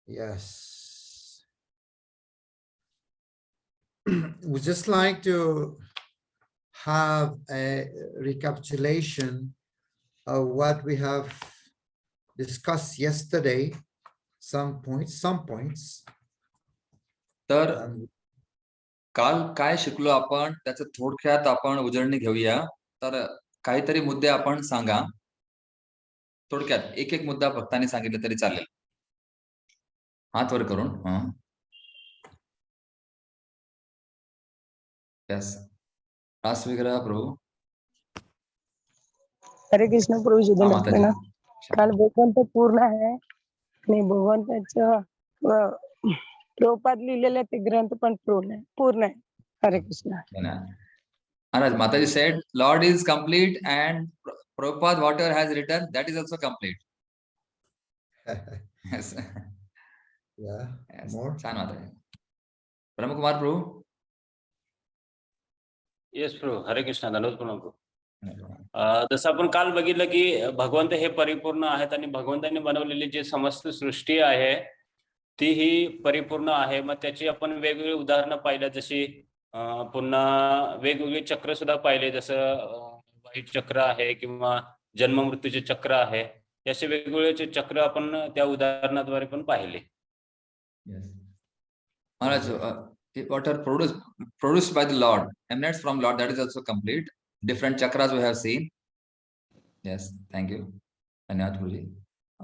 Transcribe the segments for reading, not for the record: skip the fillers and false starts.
Yes. We just like to have a recapitulation of what we have discussed yesterday. Some points. तर काल काय शिकलो आपण त्याचं थोडक्यात आपण उजळणी घेऊया. तर काहीतरी मुद्दे आपण सांगा थोडक्यात. एक मुद्दा भक्तांनी सांगितलं तरी चालेल. हात वर करून. यस. रास विग्रह प्रभू. हरे कृष्ण प्रभू जी. काल भगवंत पूर्ण आहे आणि भगवंताचं प्रभुपाद लिहिलेले ते ग्रंथ पण पूर्ण आहे. हरे Krishna. Maharaj, Mataji said, Lord is complete and Prabhupada, whatever has written, that is also complete. Yes. Yeah. Yes. More. Chan Mataji. Brahma Kumar Prabhu. Yes, Prabhu. Hare Krishna. धन्यवाद प्रभू. जसं आपण काल बघितलं की भगवंत हे परिपूर्ण आहेत आणि भगवंतांनी बनवलेली जी समस्त सृष्टी आहे ती ही परिपूर्ण आहे. मग त्याची आपण वेगवेगळी उदाहरणं पाहिलं, जशी पुन्हा वेगवेगळे चक्र सुद्धा पाहिले, जसं वाईट चक्र आहे किंवा जन्म मृत्यूचे चक्र आहे. असे वेगवेगळे चक्र आपण त्या उदाहरणाद्वारे पण पाहिले. Maharaj, what are produced by the Lord, emanates from Lord, that is also complete. Different chakras we have seen. Yes, thank you. धन्यवाद गुरुजी.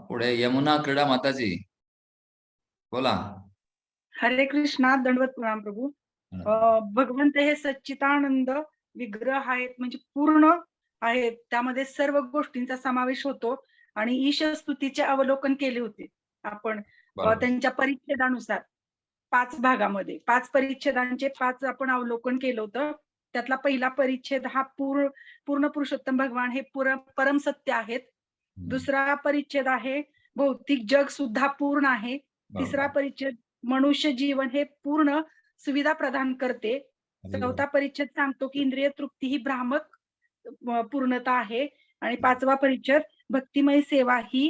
पुढे यमुना क्रीडा माताजी बोला. हरे कृष्णा. दंडवत प्रणाम प्रभू. भगवंत हे सच्चिदानंद विग्रह आहेत, म्हणजे पूर्ण आहेत. त्यामध्ये सर्व गोष्टींचा समावेश होतो आणि ईश स्तुतीचे अवलोकन केले होते आपण त्यांच्या परिच्छेदानुसार 5 भागामध्ये. 5 परिच्छेदांचे 5 आपण अवलोकन केलं होतं. त्यातला पहिला परिच्छेद हा पूर्ण पुरुषोत्तम भगवान हे परम सत्य आहेत. दुसरा परिच्छेद आहे भौतिक जग सुद्धा पूर्ण आहे. तिसरा परिच्छेद मनुष्य जीवन हे पूर्ण सुविधा प्रदान करते. चौथा परिच्छेद सांगतो की इंद्रिय तृप्ती ही भ्रामक पूर्णता आहे. आणि 5वा परिच्छेद भक्तिमय सेवा ही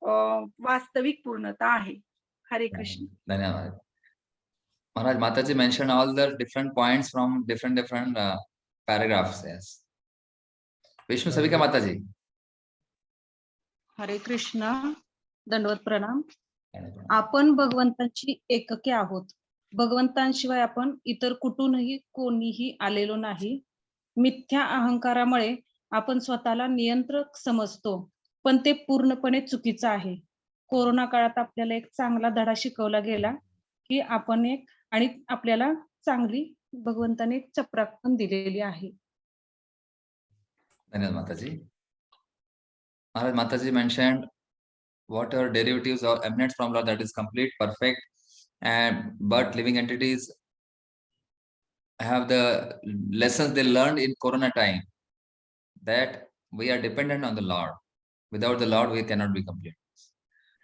वास्तविक पूर्णता आहे. हरे कृष्ण. धन्यवाद. Maharaj, Mataji mentioned all the different points from different paragraphs. Yes. Vishnu Savika Mataji. हरे कृष्ण. दंडवत प्रणाम. आपण भगवंताची एकके आहोत. भगवंतांशिवाय आपण इतर कुठूनही कोणीही आलेलो नाही. मिथ्या अहंकारामुळे आपण स्वतःला नियंत्रक समजतो, पण ते पूर्णपणे चुकीचं आहे. कोरोना काळात आपल्याला एक चांगला धडा शिकवला गेला की आपण एक आणि आपल्याला चांगली भगवंताने चपराक पण दिलेली आहे. धन्यवाद माताजी. Maharaj, Mataji mentioned what are derivatives or emanates from Lord, that is complete, perfect, but living entities have the lessons they learned in Corona time, that we are dependent on the Lord. Without the Lord, we cannot be complete.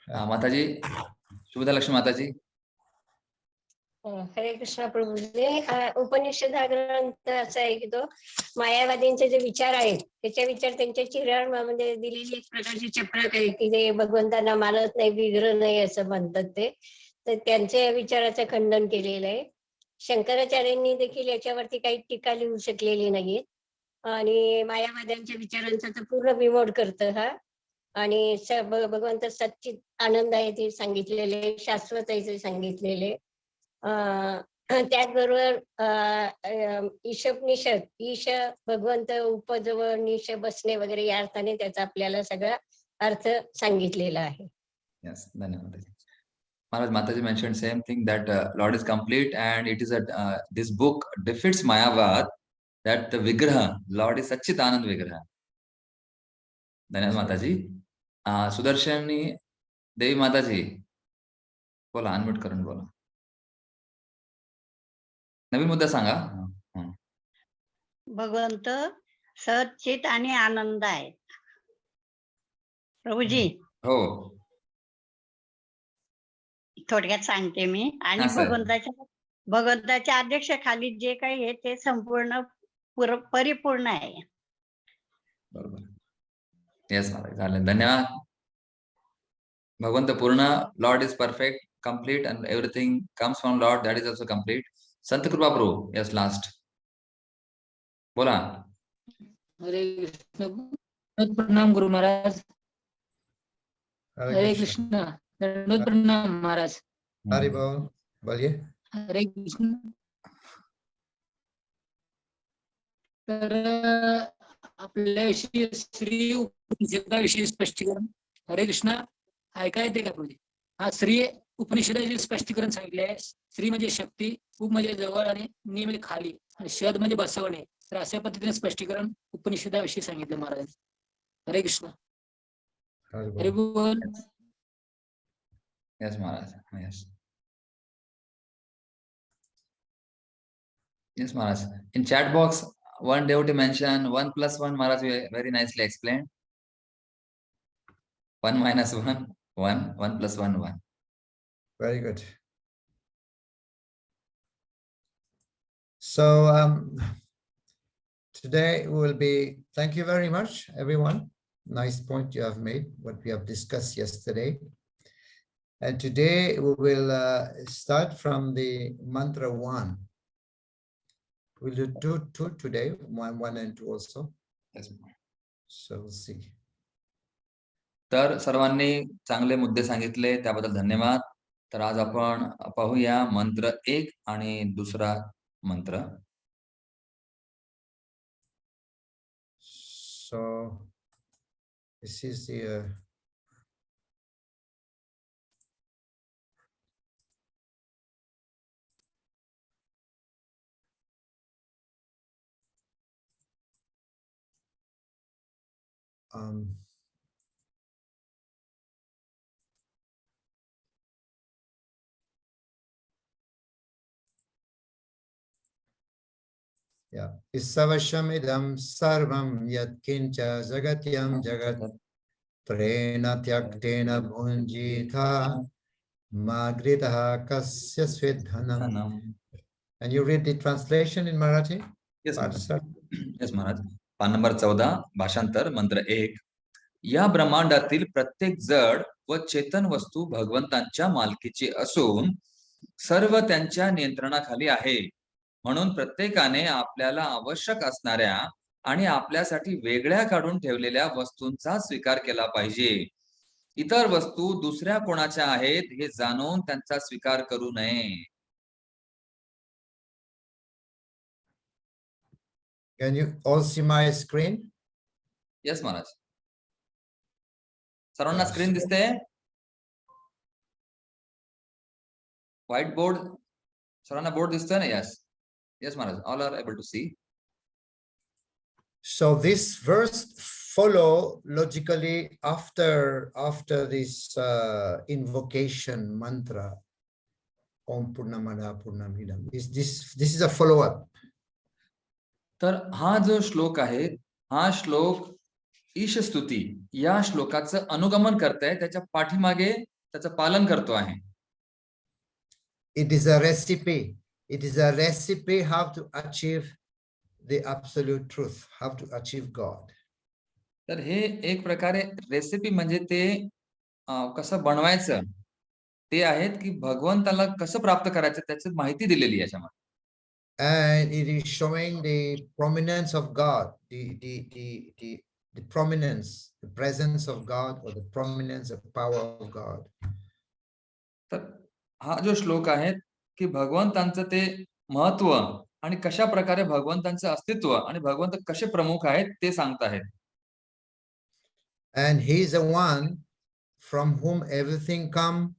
Mataji, Shubha Lakshmi Mataji. हरे कृष्ण प्रभूजी. उपनिषद हा ग्रंथ असा आहे की तो मायावादींचे जे विचार आहेत त्याचे विचार त्यांच्या चिरामध्ये दिलेली एक प्रकारची चपराक आहे की ते भगवंतांना मानत नाही, विग्रह नाही असं म्हणतात ते. तर त्यांच्या विचाराचं खंडन केलेलं आहे. शंकराचार्यांनी देखील याच्यावरती काही टीका लिहू शकलेली नाहीये आणि मायावाद्यांच्या विचारांचा तर पूर्ण बिमोड करतं हा. आणि भगवंत सच्चित आनंद आहे ते सांगितलेले, शाश्वत आहे ते सांगितलेले. त्याचबरोबर ईशोपनिषद, ईश भगवंत, उपजवळ, निश बसणे वगैरे या अर्थाने त्याचा आपल्याला सगळा अर्थ सांगितलेला आहे. Yes, धन्यवाद. Maharaj, Mataji mentioned same thing, that Lord is complete and it is this book defeats Mayavad, that the Vigraha, Lord is Sachit Anand Vigraha. धन्यवाद माताजी. सुदर्शनी देवी माताजी बोला, अनम्यूट करून बोला. नवीन मुद्दा सांगा. भगवंत सच्चित आणि आनंद आहे प्रभूजी. हो, थोडक्यात सांगते मी. आणि भगवंताच्या अध्यक्षाखाली जे काही आहे ते संपूर्ण परिपूर्ण आहे. बरोबर. येस महाराज, झालं. धन्यवाद. भगवंत पूर्ण, Lord is perfect, complete, and everything comes from Lord, that is also complete. Sant Kripa Prabhu, yes, last. बोला. हरे कृष्ण. प्रणाम गुरु महाराज. हरे कृष्ण. दंडवत प्रणाम महाराज. हरि बोल. बोलिए. हरे कृष्ण. तर आपल्याशी श्री उपनिषदाविषयी स्पष्टीकरण. हरे कृष्ण. ऐका येते का प्रभू? हा, श्री उपनिषदाचे स्पष्टीकरण सांगितले आहे. श्री म्हणजे शक्ती, उप म्हणजे जवळ आणि नि म्हणजे खाली आणि शद म्हणजे बसवणे. तर अशा पद्धतीने स्पष्टीकरण उपनिषदाविषयी सांगितले महाराज. हरे कृष्ण. हरे बोल. Yes, Maharaj. Yes. Yes, Maharaj. In chat box, one devotee mentioned 1 + 1, Maharaj very nicely explained. 1 - 1, 1, 1 + 1, 1. Very good. So today we will be, thank you very much, everyone. Nice point you have made, what we have discussed yesterday. And today we will start from the mantra 1. We'll do two today, 1 and 2 also. Yes. So we'll see. तर सर्वांनी चांगले मुद्दे सांगितले, त्याबद्दल धन्यवाद. तर आज आपण पाहूया मंत्र 1 आणि दुसरा मंत्र. So this is the yeah, Isavashamidam sarvam yatkincha jagatyam jagat trena tyaktena bhunjitha magritaha kasya svedhanam. And you read the translation in Marathi? Yes, Sir. Yes, Maharaj. पान नंबर 14, भाषांतर, मंत्र 1. या ब्रह्मांडातील प्रत्येक जड व चेतन वस्तू भगवंतांच्या मालकीची असून सर्व त्यांच्या नियंत्रणाखाली आहे. म्हणून प्रत्येकाने आपल्याला आवश्यक असणाऱ्या आणि आपल्यासाठी वेगळ्या काढून ठेवलेल्या वस्तूंचा स्वीकार केला पाहिजे. इतर वस्तू दुसऱ्या कोणाच्या आहेत हे जाणून त्यांचा स्वीकार करू नये. Can you all see my screen? Yes, Maharaj. सर्वांना स्क्रीन दिसते? व्हाइट बोर्ड, सर्वांना बोर्ड दिसतोय ना? Yes. Yes, Maharaj. All are able to see. So this verse follow logically after this invocation mantra Om Purnamada Purnamidam. This is a follow-up. तर हा जो श्लोक आहे, हा श्लोक ईश स्तुती या श्लोकाचं अनुगमन करताय, त्याच्या पाठीमागे त्याचं पालन करतो आहे. It is a recipe. It is a recipe how to achieve the absolute truth, how to achieve God. तर हे एक प्रकारे रेसिपी म्हणजे ते कसं बनवायचं ते आहेत की भगवंताला कसं प्राप्त करायचं त्याची माहिती दिलेली याच्यामध्ये. And it is showing the prominence of God, the prominence, the presence of God, or the prominence of power of God. तर हा जो श्लोक आहे की भगवंतांचं ते महत्व आणि कशा प्रकारे भगवंतांचं अस्तित्व आणि भगवंत कसे प्रमुख आहेत ते सांगत आहेत. And he is the one from whom everything comes,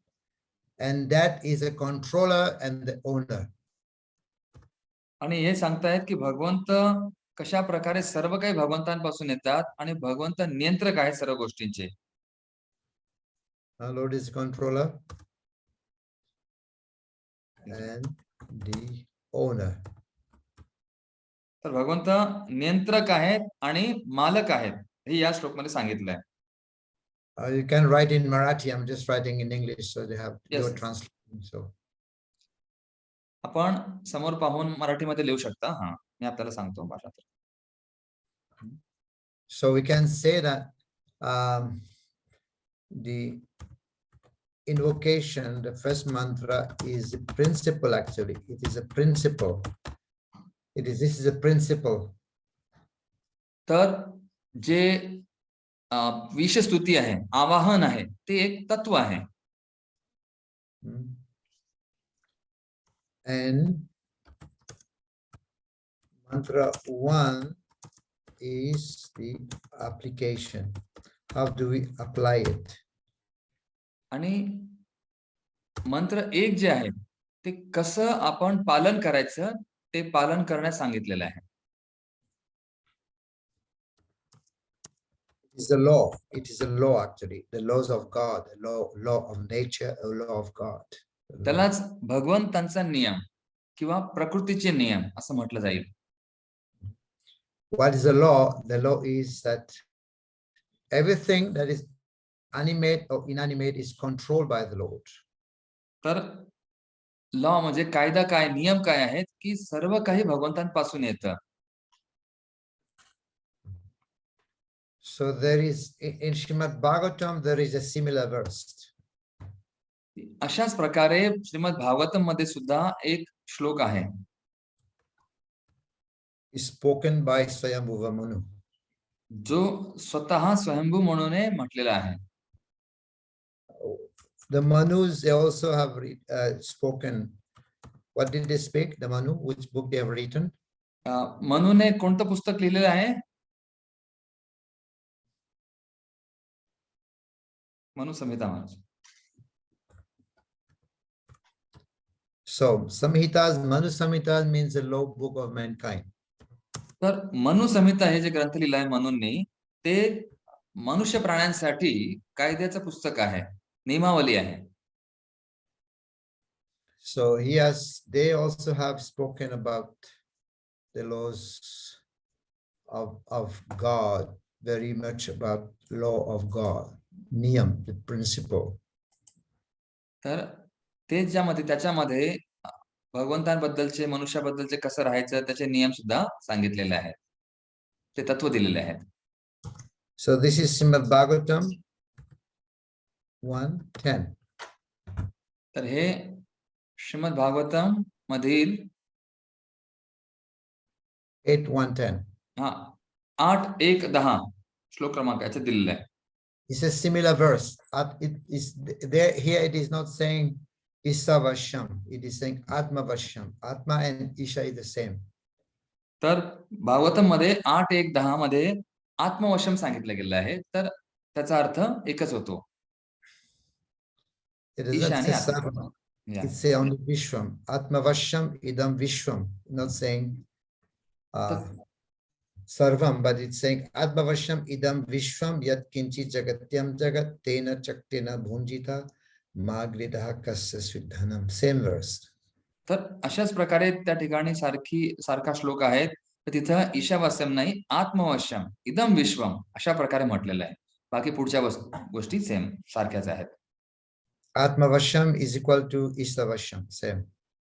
and that is a controller and the owner. आणि हे सांगतायत की भगवंत कशा प्रकारे सर्व काही भगवंतांपासून येतात आणि भगवंत नियंत्रक आहे सर्व गोष्टींचे. Lord is controller and the owner. तर भगवंत नियंत्रक आहेत आणि मालक आहेत हे या श्लोक मध्ये सांगितलंय. You can write in Marathi. I'm just writing in English, so they have your Yes. translation. So आपण समोर पाहून मराठीमध्ये लिहू शकता. हा, मी आपल्याला सांगतो भाषांतर. So we can say that the invocation, the first mantra is the principle actually. It is a principle. This is a principle. तर जे विषस्तुती आहे, आवाहन आहे, ते एक तत्व आहे. And mantra 1 is the application. How do we apply it? आणि मंत्र 1 जे आहे ते कसं आपण पालन करायचं ते पालन करण्यास सांगितलेलं आहे. It is a law. It is a law actually. The laws of God, the law of nature, a law of God. त्यालाच भगवंतांचा नियम किंवा प्रकृतीचे नियम असं म्हटलं जाईल. What is the law? The law is that everything that is animate or inanimate is controlled by the Lord. तर law म्हणजे कायदा काय, नियम काय आहेत की सर्व काही भगवंतांपासून येतं. So there is in Srimad Bhagavatam there is a similar verse. अशाच प्रकारे श्रीमद भागवतम मध्ये सुद्धा एक श्लोक आहे. Is spoken by Swayambhuva Manu. जो स्वतः स्वयंभू म्हणूने म्हटलेला आहे. The Manus, they also have spoken. What did they speak? The Manu, which book they have written? मनुने कोणतं पुस्तक लिहिलेलं आहे? मनु संहिता महाराज. So Samhitas, Manu Samhitas means the law book of mankind. तर मनु संहिता हे जे ग्रंथ लिहिलं आहे मनूंनी ते मनुष्य प्राण्यांसाठी कायद्याचं पुस्तक आहे, नियमावली आहे. So they also have spoken about the laws of God, very much about law of God, niyam, the principle. तर ते त्याच्यामध्ये भगवंतांबद्दलचे, मनुष्याबद्दलचे कसं राहायचं त्याचे नियम सुद्धा सांगितलेले आहेत, ते तत्व दिलेले आहेत. So this is Srimad Bhagavatam 1:10. तर हे श्रीमद भागवतम मधील 8:1-10. 8:1-10 श्लोक क्रमांक याचे दिलेले आहे. It's a similar verse. It is there here. It is not saying Isha Vashyam. It is saying Atma Vashyam. Atma and Isha is the same. तर भागवतम मध्ये 8:1-10 मध्ये आत्मवशम सांगितलं गेलं आहे. तर त्याचा अर्थ एकच होतो. It is not Sarvam. It's say only Vishwam. Atma Vashyam idam Vishwam. Not saying Sarvam, but it's saying Atma Vashyam idam Vishwam yat kinchi jagatyam jagat tena chaktena bhunjita magridaha kasya svidhanam. Same verse. तर अशाच प्रकारे त्या ठिकाणी सारखा श्लोक आहे. तर तिथं ईशावास्यम नाही, आत्मवश्यम इदम विश्वम अशा प्रकारे म्हटलेलं आहे. बाकी पुढच्या गोष्टी सेम सारख्याच आहेत. Atmavashyam is equal to Ishavashyam, same.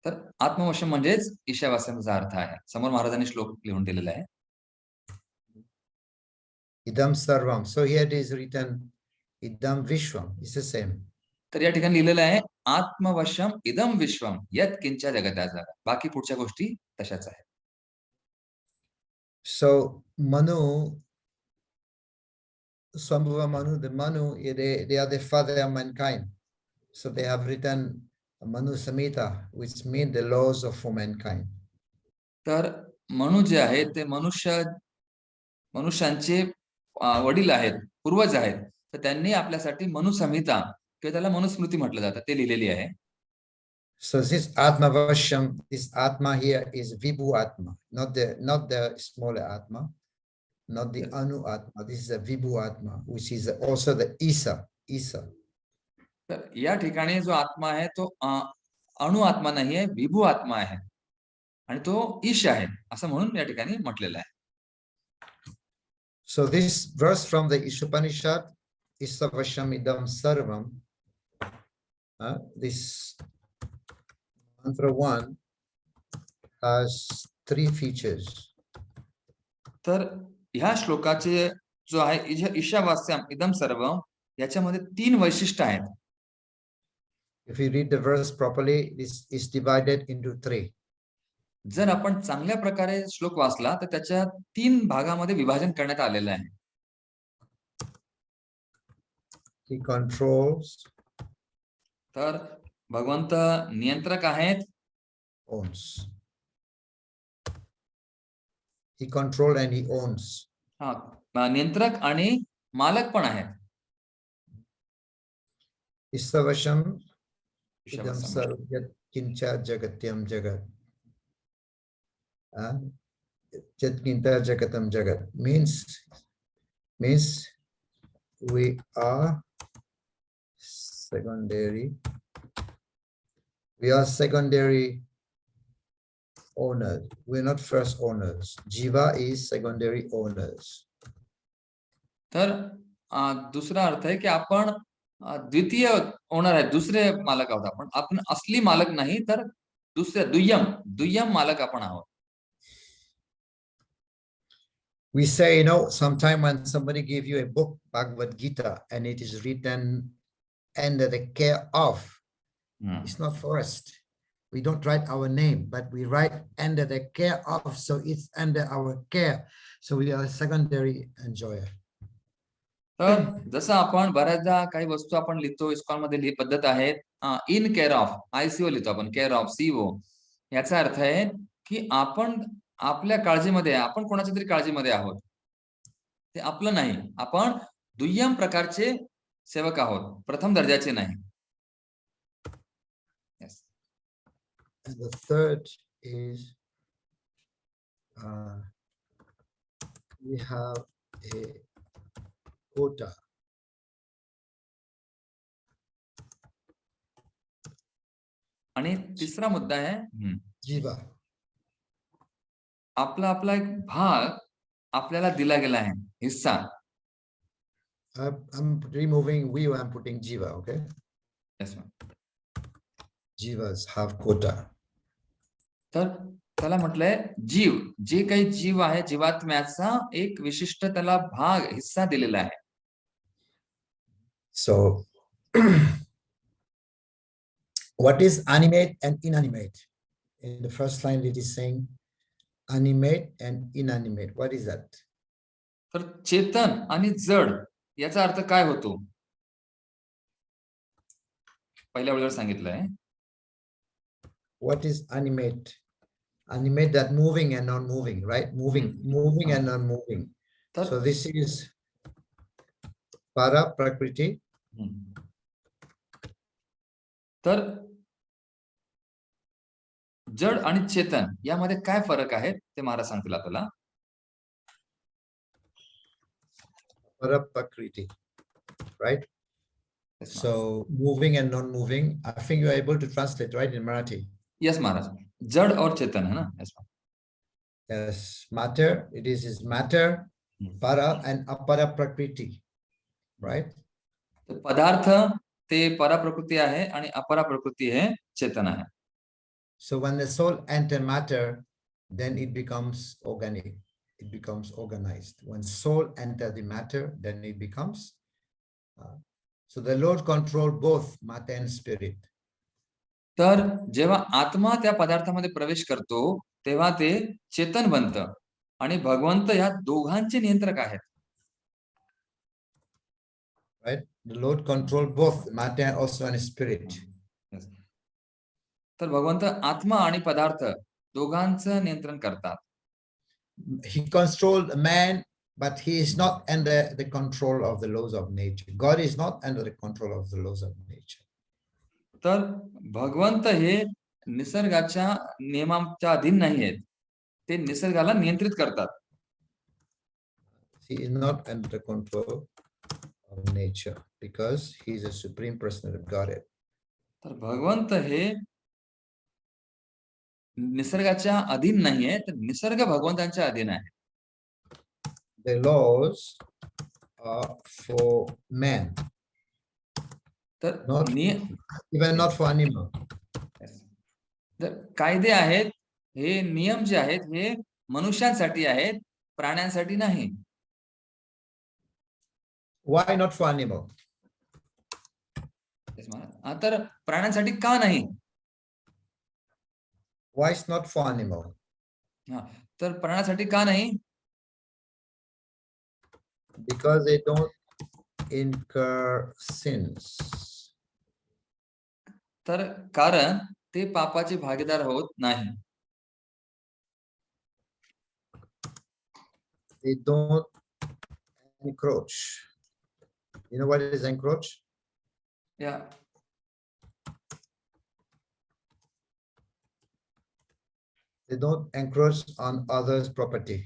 तर आत्मवश्यम म्हणजेच ईशावास्यमचा अर्थ आहे. समोर महाराजांनी श्लोक लिहून दिलेला आहे. Idam sarvam. So here it is written idam vishwam. It's the same. तर या ठिकाणी लिहिलेलं आहे आत्मवश्यम इदम विश्वम यत किंच जगताचा. बाकी पुढच्या गोष्टी तशाच आहेत. So Manu, Swambhuva Manu, the Manu, they are the father of mankind. So they have written Manu Samhita, which means the laws of for mankind. तर मनु जे आहेत ते मनुष्यांचे वडील आहेत, पूर्वज आहेत. तर त्यांनी आपल्यासाठी मनु संहिता किंवा त्याला मनुस्मृती म्हटलं जातं ते लिहिलेली आहे. So this Atma Vashyam, this Atma here is Vibhu Atma, not the smaller Atma, not the Anu Atma. This is a Vibhu Atma, which is also the Isa. तर या ठिकाणी जो आत्मा आहे तो अणु आत्मा नाही आहे, विभू आत्मा आहे आणि तो ईश आहे असं म्हणून या ठिकाणी म्हटलेलं आहे. So this verse from the Ishopnishad, Isavasham idam sarvam, this mantra 1 has 3 features. तर ह्या श्लोकाचे जो आहे ईशावास्यम इदम सर्व, याच्यामध्ये 3 वैशिष्ट्य आहेत. If you read the verse properly, this is divided into 3. जर आपण चांगल्या प्रकारे श्लोक वाचला तर त्याच्या 3 भागामध्ये विभाजन करण्यात आलेलं आहे. He controls, तर भगवंत नियंत्रक आहेत. owns. He controls and he owns. नियंत्रक आणि मालक पण आहेत. Isavasham idam sarvat kincha jagatyam jagat. Jat kinta jagatam jagat means we are secondary. We are secondary owners. We're not first owners. Jiva is secondary owners. तर दुसरा अर्थ आहे की आपण द्वितीय ओनर आहे, दुसरे मालक आहोत. आपण असली मालक नाही, तर दुसरे दुय्यम मालक आपण आहोत. We say, sometime when somebody give you a book, Bhagavad Gita, and it is written under the care of, it's not for us. We don't write our name, but we write under the care of, so it's under our care. So we are a secondary enjoyer. तर जसं आपण बऱ्याचदा काही वस्तू आपण लिहितो, ISKCON मध्ये ही पद्धत आहे, इन केअर ऑफ, ICO लिहितो आपण, केअर ऑफ CO. याचा अर्थ आहे की आपण आपल्या काळजीमध्ये, आपण कोणाच्या तरी काळजीमध्ये आहोत. ते आपलं नाही, आपण दुय्यम प्रकारचे सेवक आहोत, प्रथम दर्जाचे नाही. And the third is we have a quota. आणि तिसरा मुद्दा आहे Jiva. आपला एक भाग आपल्याला दिला गेला आहे, हिस्सा. I'm removing we, I'm putting Jiva, okay? Yes, ma'am. Jivas have quota. तर त्याला म्हटलंय जीव, जे काही जीव आहे, जीवात्म्याचा एक विशिष्ट त्याला भाग, हिस्सा दिलेला आहे. So what is animate and inanimate? In the first line it is saying animate and inanimate. What is that? तर चेतन आणि जड याचा अर्थ काय होतो? पहिल्या वेळेवर सांगितलंय. What is animate? Animate, that moving and non-moving, right? Moving and non-moving. So this is para prakriti. तर जड आणि चेतन यामध्ये काय फरक आहे ते महाराज सांगतील आपल्याला. Para prakriti, right? So moving and non-moving. I think you are able to translate, right, in Marathi? Yes, Maharaj. जड और चेतन है ना. Yes, matter. It is matter, para and apara prakriti, right? पदार्थ ते परा प्रकृती आहे आणि अपरा प्रकृती हे चेतन आहे. So when the soul enter matter, then it becomes organic. It becomes organized. When soul enter the matter, then it becomes. So the Lord control both matter and spirit. तर जेव्हा आत्मा त्या पदार्थामध्ये प्रवेश करतो तेव्हा ते चेतन बनतं आणि भगवंत या दोघांचे नियंत्रक आहेत. Right? The Lord control both matter also and spirit. तर भगवंत आत्मा आणि पदार्थ दोघांचं नियंत्रण करतात. He controlled man, but he is not under the control of the laws of nature. God is not under the control of the laws of nature. तर भगवंत हे निसर्गाच्या नियमांच्या अधीन नाही आहेत, ते निसर्गाला नियंत्रित करतात. He is not under the control of nature because he is a supreme person of Godhead. तर भगवंत हे निसर्गाच्या अधीन नाहीये, तर निसर्ग भगवंतांच्या अधीन आहे. The laws are for man. तर even not for animal. तर कायदे आहेत, हे नियम जे आहेत हे मनुष्यांसाठी आहेत, प्राण्यांसाठी नाही. Why not for animal? तर प्राण्यांसाठी का नाही? Why is not for animal? तर प्राण्यासाठी का नाही? Because they don't incur sins. तर कारण ते पापाचे भागीदार होत नाही. They don't encroach. You know what is encroach? Yeah. They don't encroach on others' property.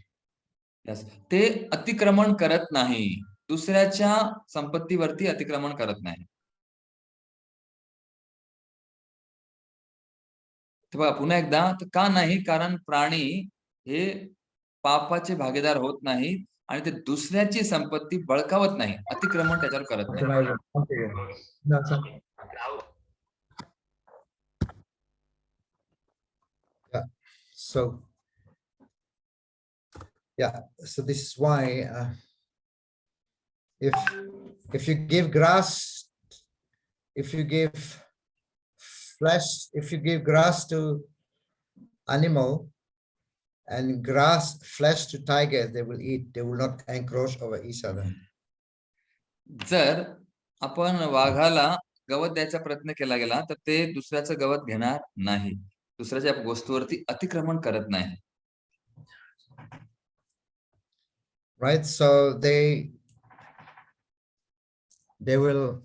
Yes. ते अतिक्रमण करत नाही. दुसऱ्याच्या संपत्तीवरती अतिक्रमण करत नाही. तेव्हा पुन्हा एकदा का नाही? कारण प्राणी हे पापाचे भागीदार होत नाही आणि ते दुसऱ्याची संपत्ती बळकावत नाही, अतिक्रमण त्याच्यावर करत नाही. So this is why if you give grass, if you give flesh, if you give grass to animal and grass flesh to tiger, they will eat. They will not encroach over each other. जर आपण वाघाला गवत द्यायचा प्रयत्न केला गेला तर ते दुसऱ्याचं गवत घेणार नाही, दुसऱ्याच्या वस्तूवरती अतिक्रमण करत नाही. Right, so they will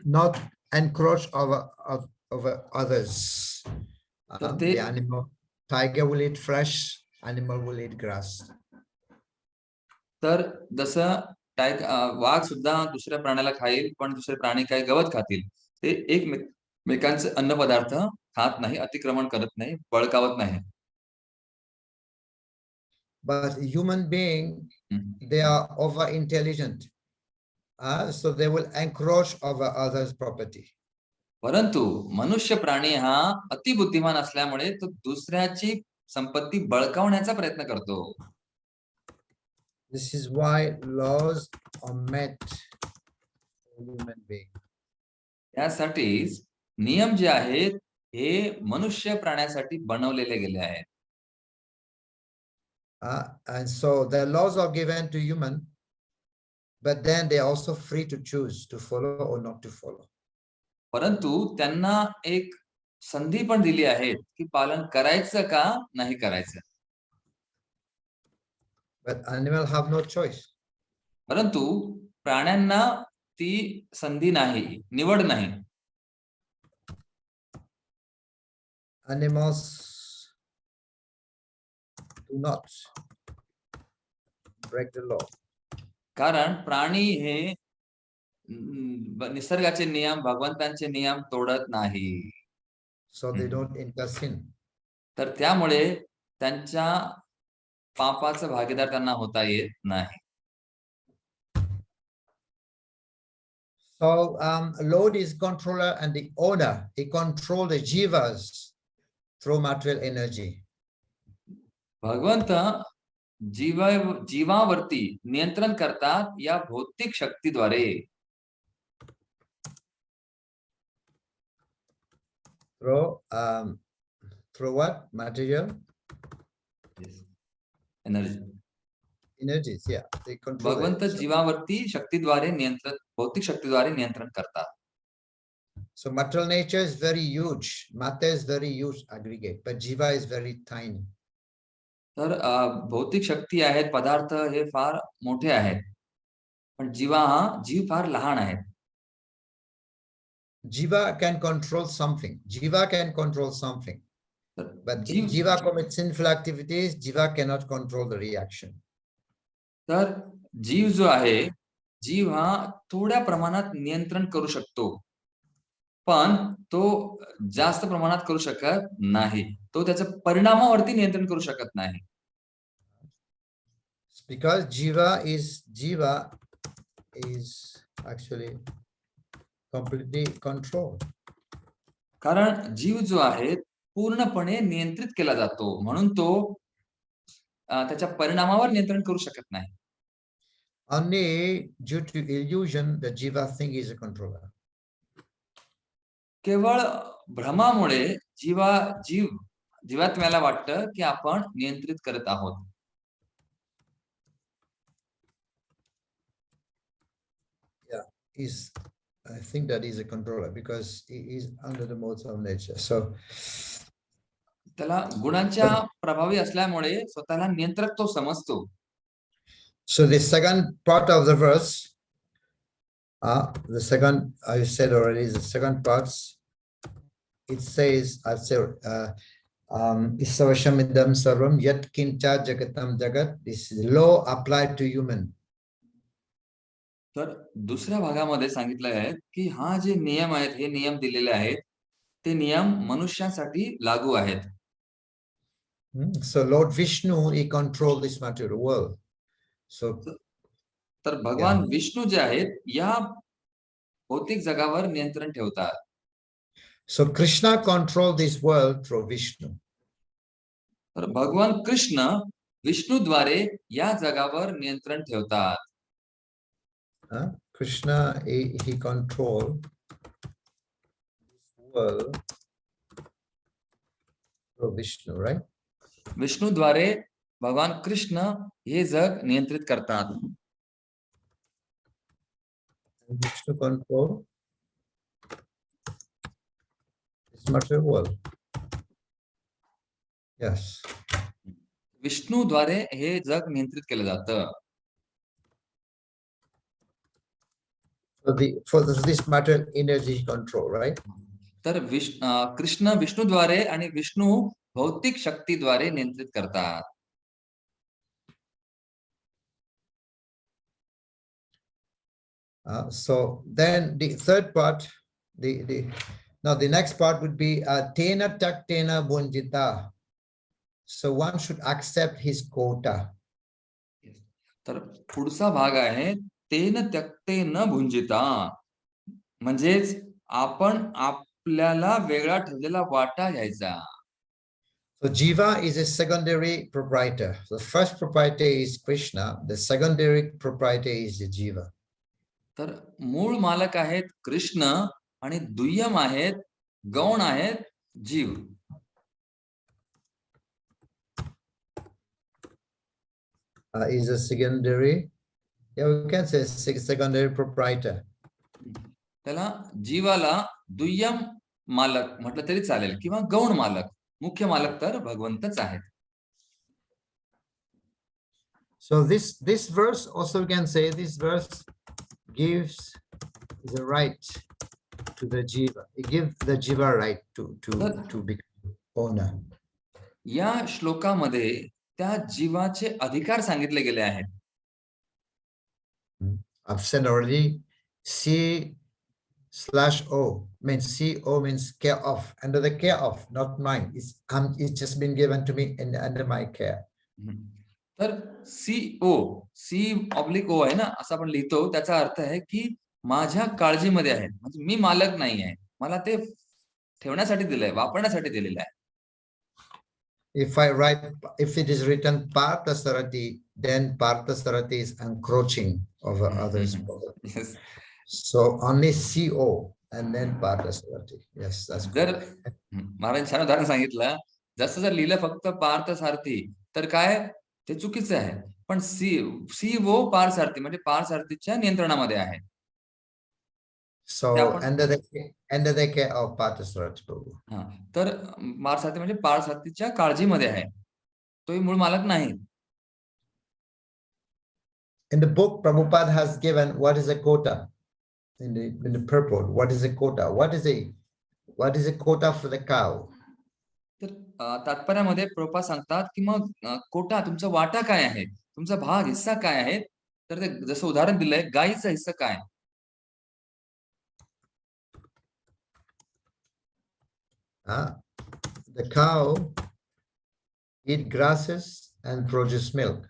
not encroach over others. The animal, tiger will eat flesh, animal will eat grass. तर जसं वाघ सुद्धा दुसऱ्या प्राण्याला खाईल, पण दुसरे प्राणी काही गवत खातील. ते एकमेकांचे अन्न पदार्थ खात नाही, अतिक्रमण करत नाही, बळकावत नाही. But human being, they are over intelligent, so they will encroach over others' property. परंतु मनुष्य प्राणी हा अतिबुद्धिमान असल्यामुळे तो दुसऱ्याची संपत्ती बळकावण्याचा प्रयत्न करतो. This is why laws are meant for human being. यासाठी नियम जे आहेत हे मनुष्य प्राण्यासाठी बनवलेले गेले आहेत. And so the laws are given to human, but then they are also free to choose to follow or not to follow. परंतु त्यांना एक संधी पण दिली आहे की पालन करायचं का नाही करायचं. But animal have no choice. परंतु प्राण्यांना ती संधी नाही, निवड नाही. Animals do not break the law. कारण प्राणी हे निसर्गाचे नियम, भगवंतांचे नियम तोडत नाही. So they don't incur sin. तर त्यामुळे त्यांच्या पापाचा भागीदार त्यांना होता येत नाही. So Lord is controller and the owner. He controls the jivas through material energy. भगवंत जीवावरती नियंत्रण करतात या भौतिक शक्तीद्वारे. Through what? Material? Yes. Energy. Energies, yeah. They control भगवंत जीवावरती शक्तीद्वारे नियंत्रण, भौतिक शक्तीद्वारे नियंत्रण करतात. So material nature is very huge. Matter is very huge aggregate, but jiva is very tiny. तर भौतिक शक्ती आहेत, पदार्थ हे फार मोठे आहेत, पण जीव फार लहान आहे. Jiva can control something. Jiva can control something. But if jiva commits sinful activities, jiva cannot control the reaction. तर जीव जो आहे, जीव हा थोड्या प्रमाणात नियंत्रण करू शकतो, पण तो जास्त प्रमाणात करू शकत नाही. तो त्याच्या परिणामावरती नियंत्रण करू शकत नाही. Because jiva is actually completely controlled. कारण जीव जो आहे पूर्णपणे नियंत्रित केला जातो, म्हणून तो त्याच्या परिणामावर नियंत्रण करू शकत नाही. Only due to illusion, the jiva thing is a controller. केवळ भ्रमामुळे जीवात्म्याला वाटतं की आपण नियंत्रित करत आहोत. I think that is a controller because he is under the modes of nature. So त्याला गुणांच्या प्रभावी असल्यामुळे स्वतःला नियंत्रक तो समजतो. So the second part of the verse, the second, I said already, the second part, it says, Isavashamidam sarvam yat kincha jagatam jagat. This law applied to human. तर दुसऱ्या भागामध्ये सांगितलं आहे की हा जे नियम आहेत, हे नियम दिलेले आहेत, ते नियम मनुष्यासाठी लागू आहेत. So Lord Vishnu, he controlled this material world. So तर भगवान विष्णू जे आहेत या भौतिक जगावर नियंत्रण ठेवतात. So Krishna controlled this world through Vishnu. तर भगवान कृष्ण विष्णूद्वारे या जगावर नियंत्रण ठेवतात. Krishna, he controlled this world through Vishnu, right? विष्णूद्वारे भगवान कृष्ण हे जग नियंत्रित करतात. Vishnu control this material world. Yes. विष्णूद्वारे हे जग नियंत्रित केलं जातं. For this material energy control, right? तर कृष्ण विष्णूद्वारे आणि विष्णू भौतिक शक्तीद्वारे नियंत्रित करतात. So then the third part, now the next part would be tena taktena bunjita. So one should accept his quota. तर पुढचा भाग आहे तेन त्यक्ते न भुंजिता, म्हणजेच आपण आपल्याला वेगळा ठेवलेला वाटा घ्यायचा. So Jiva is a secondary proprietor. The first proprietor is Krishna. The secondary proprietor is the Jiva. तर मूळ मालक आहेत कृष्ण आणि दुय्यम आहेत गौण आहेत जीव. Is a secondary, yeah, we can say secondary proprietor. त्याला जीवाला दुय्यम मालक म्हटलं तरी चालेल किंवा गौण मालक. मुख्य मालक तर भगवंतच आहेत. So this verse also we can say this verse gives the right to the jiva. It gives the jiva right to become owner. या श्लोकामध्ये त्या जीवाचे अधिकार सांगितले गेले आहेत. I've said already, C/O means CO means care of, under the care of, not mine. It's just been given to me under my care. तर C/O आहे ना, असं आपण लिहितो. त्याचा अर्थ आहे की माझ्या काळजीमध्ये आहे, म्हणजे मी मालक नाही आहे, मला ते ठेवण्यासाठी दिलंय, वापरण्यासाठी दिलेलं आहे. If it is written Parthasarati, then Parthasarati is encroaching over others. Yes. So only CO and then Parthasarati. Yes, that's जर महाराज छान उदाहरण सांगितलं, जसं जर लिहिलं फक्त पार्थसारथी तर काय ते चुकीचं आहे. पण CO पार्थसारथी म्हणजे पार्थसारथीच्या नियंत्रणामध्ये आहे. So under the care of Parthasarati Prabhu. तर पार्थसारथी म्हणजे पार्थसारथीच्या काळजीमध्ये आहे, तोही मूळ मालक नाही. In the book, Prabhupada has given what is a quota in the purport. What is a quota? What is a quota for the cow? तर तात्पर्यामध्ये प्रभुपाद सांगतात की मग कोटा तुमचा वाटा काय आहे, तुमचा भाग हिस्सा काय आहे. तर ते जसं उदाहरण दिलंय, गायीचा हिस्सा काय. The cow eat grasses and produce milk.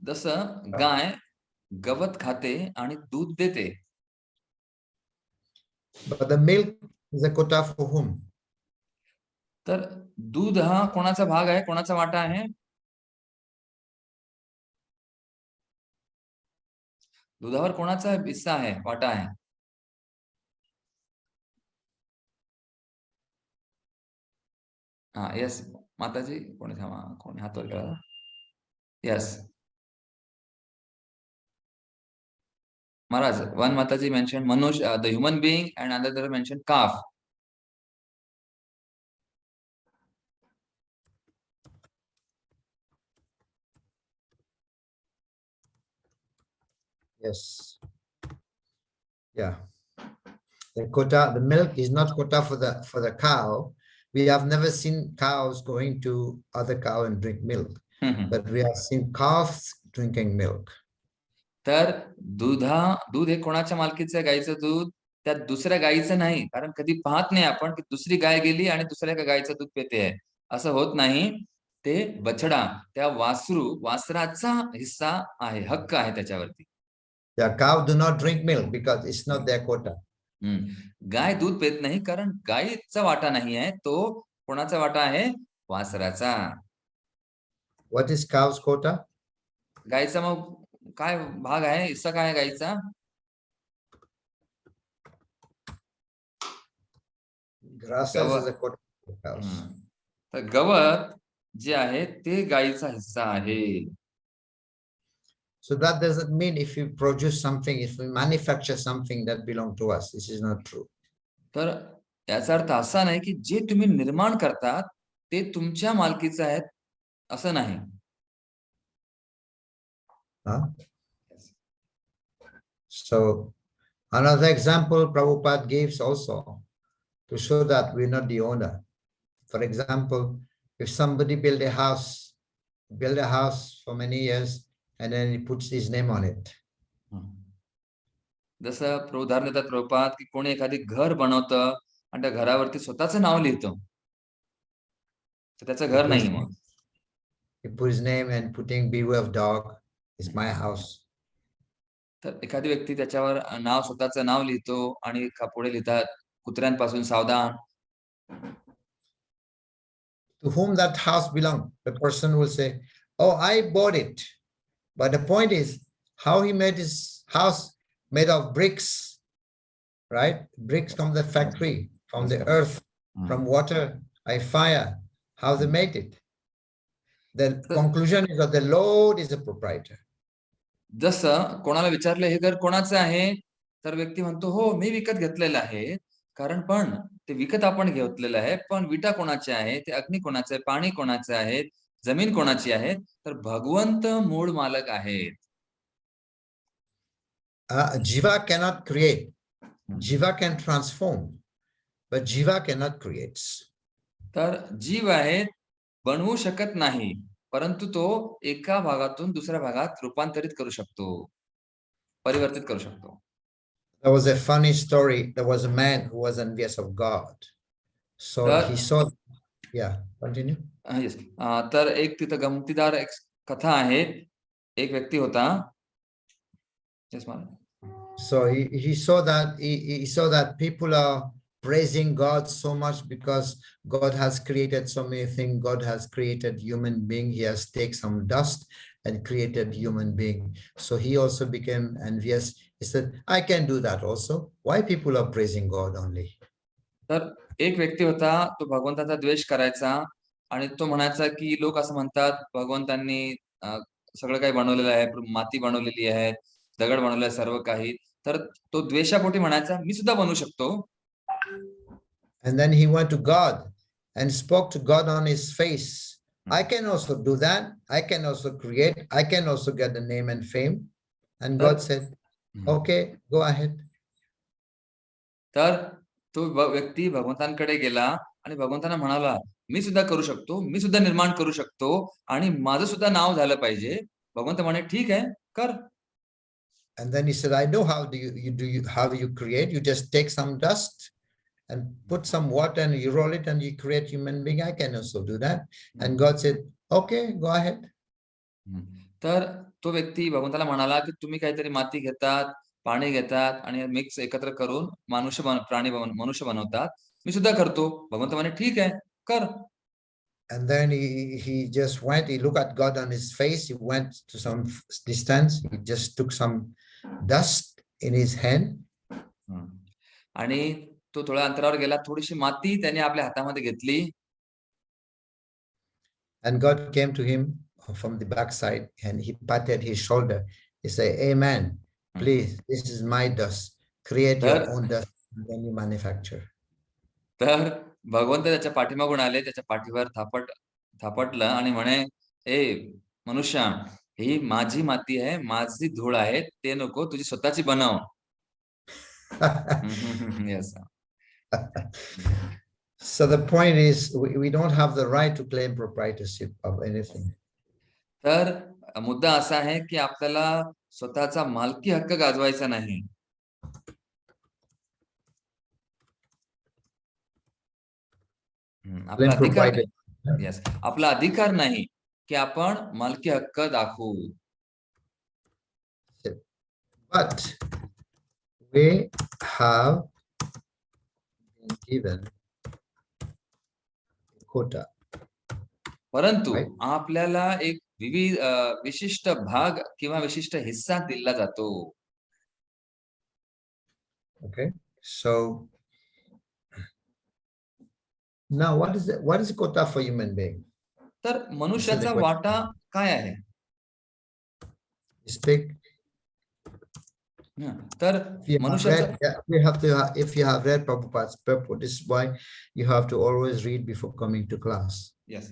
जसं गाय गवत खाते आणि दूध देते. But the milk is a quota for whom? तर दूध हा कोणाचा भाग आहे, कोणाचा वाटा आहे. दुधावर कोणाचा हिस्सा आहे, वाटा आहे? हाँ, यस माताजी, कोणी थांबा, कोणी हात वर करा. Yes Maharaj, one Mataji mentioned Manush, the human being, and another mentioned calf. Yes. Yeah. The quota, the milk is not quota for the cow. We have never seen cows going to other cow and drink milk, but we have seen calves drinking milk. तर दूध हे कोणाच्या मालकीचं आहे? गाईचं दूध त्या दुसऱ्या गाईचं नाही, कारण कधी पाहत नाही आपण की दुसरी गाय गेली आणि दुसऱ्या एका गाईचं दूध पिते आहे, असं होत नाही. ते बछडा, त्या वासराचा हिस्सा आहे, हक्क आहे त्याच्यावरती. The cow do not drink milk because it's not their quota. गाय दूध पित नाही कारण गाईचा वाटा नाही आहे, तो कोणाचा वाटा आहे? वासराचा. What is cow's quota? गाईचा मग काय भाग आहे, हिस्सा काय आहे गाईचा? Grasses is a quota of cows. तर गवत जे आहे ते गाईचा हिस्सा आहे. So that doesn't mean if you produce something, if we manufacture something that belongs to us. This is not true. तर याचा अर्थ असा नाही की जे तुम्ही निर्माण करतात ते तुमच्या मालकीचं आहे असं नाही. So another example Prabhupada gives also to show that we're not the owner. For example, if somebody build a house for many years and then he puts his name on it. जसं उदाहरण देतात प्रभुपाद की कोणी एखादी घर बनवतं आणि त्या घरावरती स्वतःचं नाव लिहितं, तर त्याचं घर नाही. मग he put his name and putting beware of dog is my house. तर एखादी व्यक्ती त्याच्यावर नाव, स्वतःचं नाव लिहितो आणि पुढे लिहितात कुत्र्यांपासून सावधान. To whom that house belongs, the person will say, oh, I bought it. But the point is how he made his house made of bricks, right? Bricks from the factory, from the earth, from water, by fire, how they made it. The conclusion is that the Lord is a proprietor. जसं कोणाला विचारलं हे घर कोणाचं आहे, तर व्यक्ती म्हणतो हो मी विकत घेतलेलं आहे. कारण पण ते विकत आपण घेतलेलं आहे, पण विटा कोणाचे आहे, ते अग्नी कोणाचे आहे, पाणी कोणाचे आहे, जमीन कोणाची आहे, तर भगवंत मूळ मालक आहेत. Jiva cannot create. Jiva can transform, but Jiva cannot create. तर जीव आहे बनवू शकत नाही, परंतु तो एका भागातून दुसऱ्या भागात रूपांतरित करू शकतो, परिवर्तित करू शकतो. There was a funny story. There was a man who was envious of God. So he saw, yeah, continue. Yes. तर एक तिथं गमतीदार एक कथा आहे. एक व्यक्ती होता. Yes, ma'am. So he saw that people are praising God so much because God has created so many things. God has created human being. He has taken some dust and created human being. So he also became envious. He said, I can do that also. Why people are praising God only? तर एक व्यक्ती होता, तो भगवंताचा द्वेष करायचा आणि तो म्हणायचा की लोक असं म्हणतात भगवंतांनी सगळं काही बनवलेलं आहे, माती बनवलेली आहे, दगड बनवलेला आहे, सर्व काही. तर तो द्वेषापोटी म्हणायचा मी सुद्धा बनवू शकतो. And then he went to God and spoke to God on his face. I can also do that. I can also create. I can also get the name and fame. And God said, okay, go ahead. तर तो व्यक्ती भगवंतांकडे गेला आणि भगवंतांना म्हणाला मी सुद्धा करू शकतो, मी सुद्धा निर्माण करू शकतो आणि माझं सुद्धा नाव झालं पाहिजे. भगवंत म्हणे ठीक आहे, कर. And then he said, I know how you create. You just take some dust and put some water and you roll it and you create human being. I can also do that. And God said, okay, go ahead. तर तो व्यक्ती भगवंताला म्हणाला की तुम्ही काहीतरी माती घेतात, पाणी घेतात आणि मिक्स एकत्र करून मनुष्य बनवतात, मी सुद्धा करतो. भगवंत म्हणे ठीक आहे, कर. And then he just went, he looked at God on his face, he went to some distance, he just took some dust in his hand. आणि तो थोड्या अंतरावर गेला, थोडीशी माती त्याने आपल्या हातामध्ये घेतली. And God came to him from the backside and he patted his shoulder. He said, "Amen. Please, this is my dust. Create your own dust and then you manufacture." तर भगवंत त्याच्या पाठीमागून आले, त्याच्या पाठीवर थापटलं आणि म्हणे, "ए मनुष्या, ही माझी माती आहे, माझी धूळ आहे, ते नको, तुझी स्वतःची बनव." Yes. So the point is, we don't have the right to claim proprietorship of anything. तर मुद्दा असा आहे की आपल्याला स्वतःचा मालकी हक्क गाजवायचा नाही. आपला अधिकार, येस, आपला अधिकार नाही की आपण मालकी हक्क दाखवू. But we have been given a quota. परंतु आपल्याला एक विशिष्ट भाग किंवा विशिष्ट हिस्सा दिला जातो. Okay, so now what is the quota for human being? तर मनुष्याचा वाटा काय आहे? Speak. तर if you have read Prabhupada's purport, this is why you have to always read before coming to class. Yes.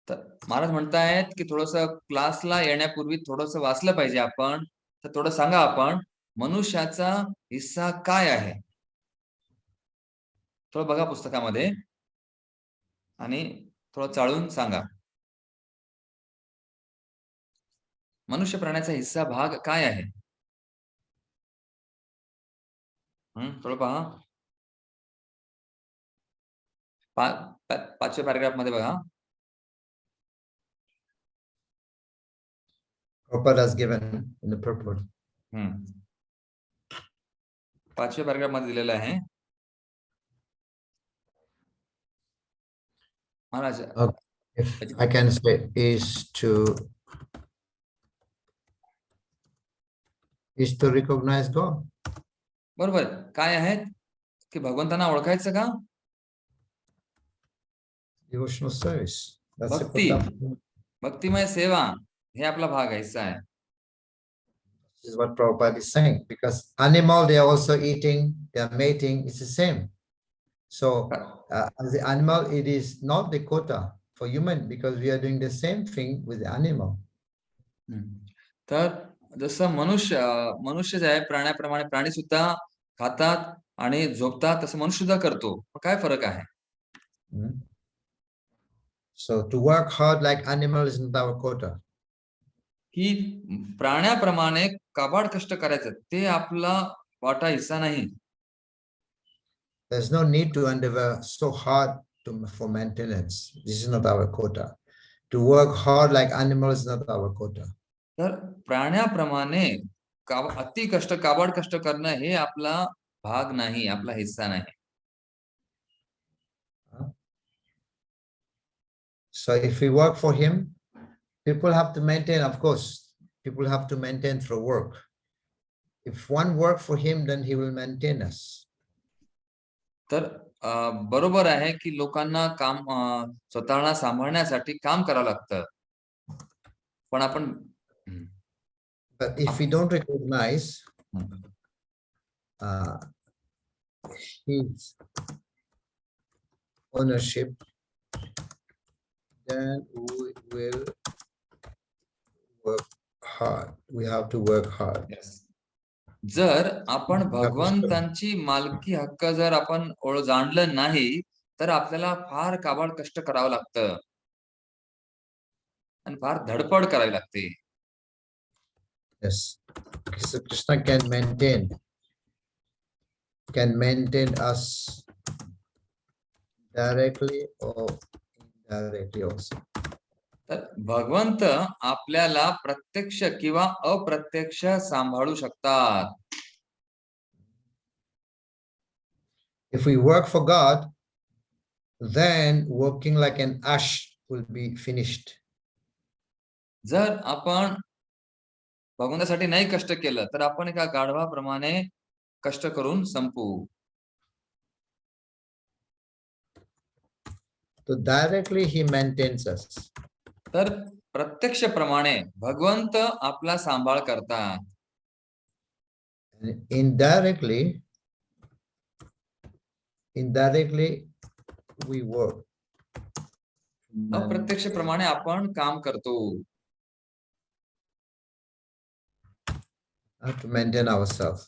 तर महाराज म्हणतायत की थोडंसं क्लासला येण्यापूर्वी थोडंसं वाचलं पाहिजे आपण. तर थोडं सांगा आपण, मनुष्याचा हिस्सा काय आहे? थोडं बघा पुस्तकामध्ये आणि थोडं चाळून सांगा. मनुष्य प्राण्याचा हिस्सा भाग काय आहे? थोडं पहा. 5व्या पॅराग्राफ मध्ये बघा. Prabhupada has given in the purport. 5व्या पॅराग्राफ मध्ये दिलेलं आहे. महाराज, if I can say, is to recognize God. बरोबर. काय आहे की भगवंतांना ओळखायचं का? Devotional service. That's भक्तिमय सेवा हे आपला भाग आहे, हिस्सा आहे. This is what Prabhupada is saying, because animal, they are also eating, they are mating, it's the same. So as the animal, it is not the quota for human, because we are doing the same thing with the animal. तर जसं मनुष्य जे आहे प्राण्याप्रमाणे प्राणी सुद्धा खातात आणि झोपतात, तसं मनुष्य सुद्धा करतो. काय फरक आहे? So to work hard like animal is not our quota. की प्राण्याप्रमाणे काबाड कष्ट करायचं ते आपला वाटा, हिस्सा नाही. There's no need to endeavor so hard for maintenance. This is not our quota. To work hard like animal is not our quota. तर प्राण्याप्रमाणे अति कष्ट, काबाड कष्ट करणं हे आपला भाग नाही, आपला हिस्सा नाही. So if we work for him, people have to maintain, of course, people have to maintain through work. If one work for him, then he will maintain us. तर बरोबर आहे की लोकांना काम स्वतःला सांभाळण्यासाठी काम करावं लागतं. पण आपण But if we don't recognize his ownership, then we will work hard. We have to work hard. Yes. जर आपण भगवंतांची मालकी हक्क जर आपण जाणलं नाही, तर आपल्याला फार काबाड कष्ट करावं लागतं आणि फार धडपड करावी लागते. Yes, so Krishna can maintain us directly or indirectly also. तर भगवंत आपल्याला प्रत्यक्ष किंवा अप्रत्यक्ष सांभाळू शकतात. If we work for God, then working like an ash will be finished. जर आपण भगवंतासाठी नाही कष्ट केलं तर आपण एका गाढवाप्रमाणे कष्ट करून संपू. So directly he maintains us. तर प्रत्यक्षप्रमाणे भगवंत आपला सांभाळ करतात. And indirectly we work. अप्रत्यक्षप्रमाणे आपण काम करतो. To maintain ourselves.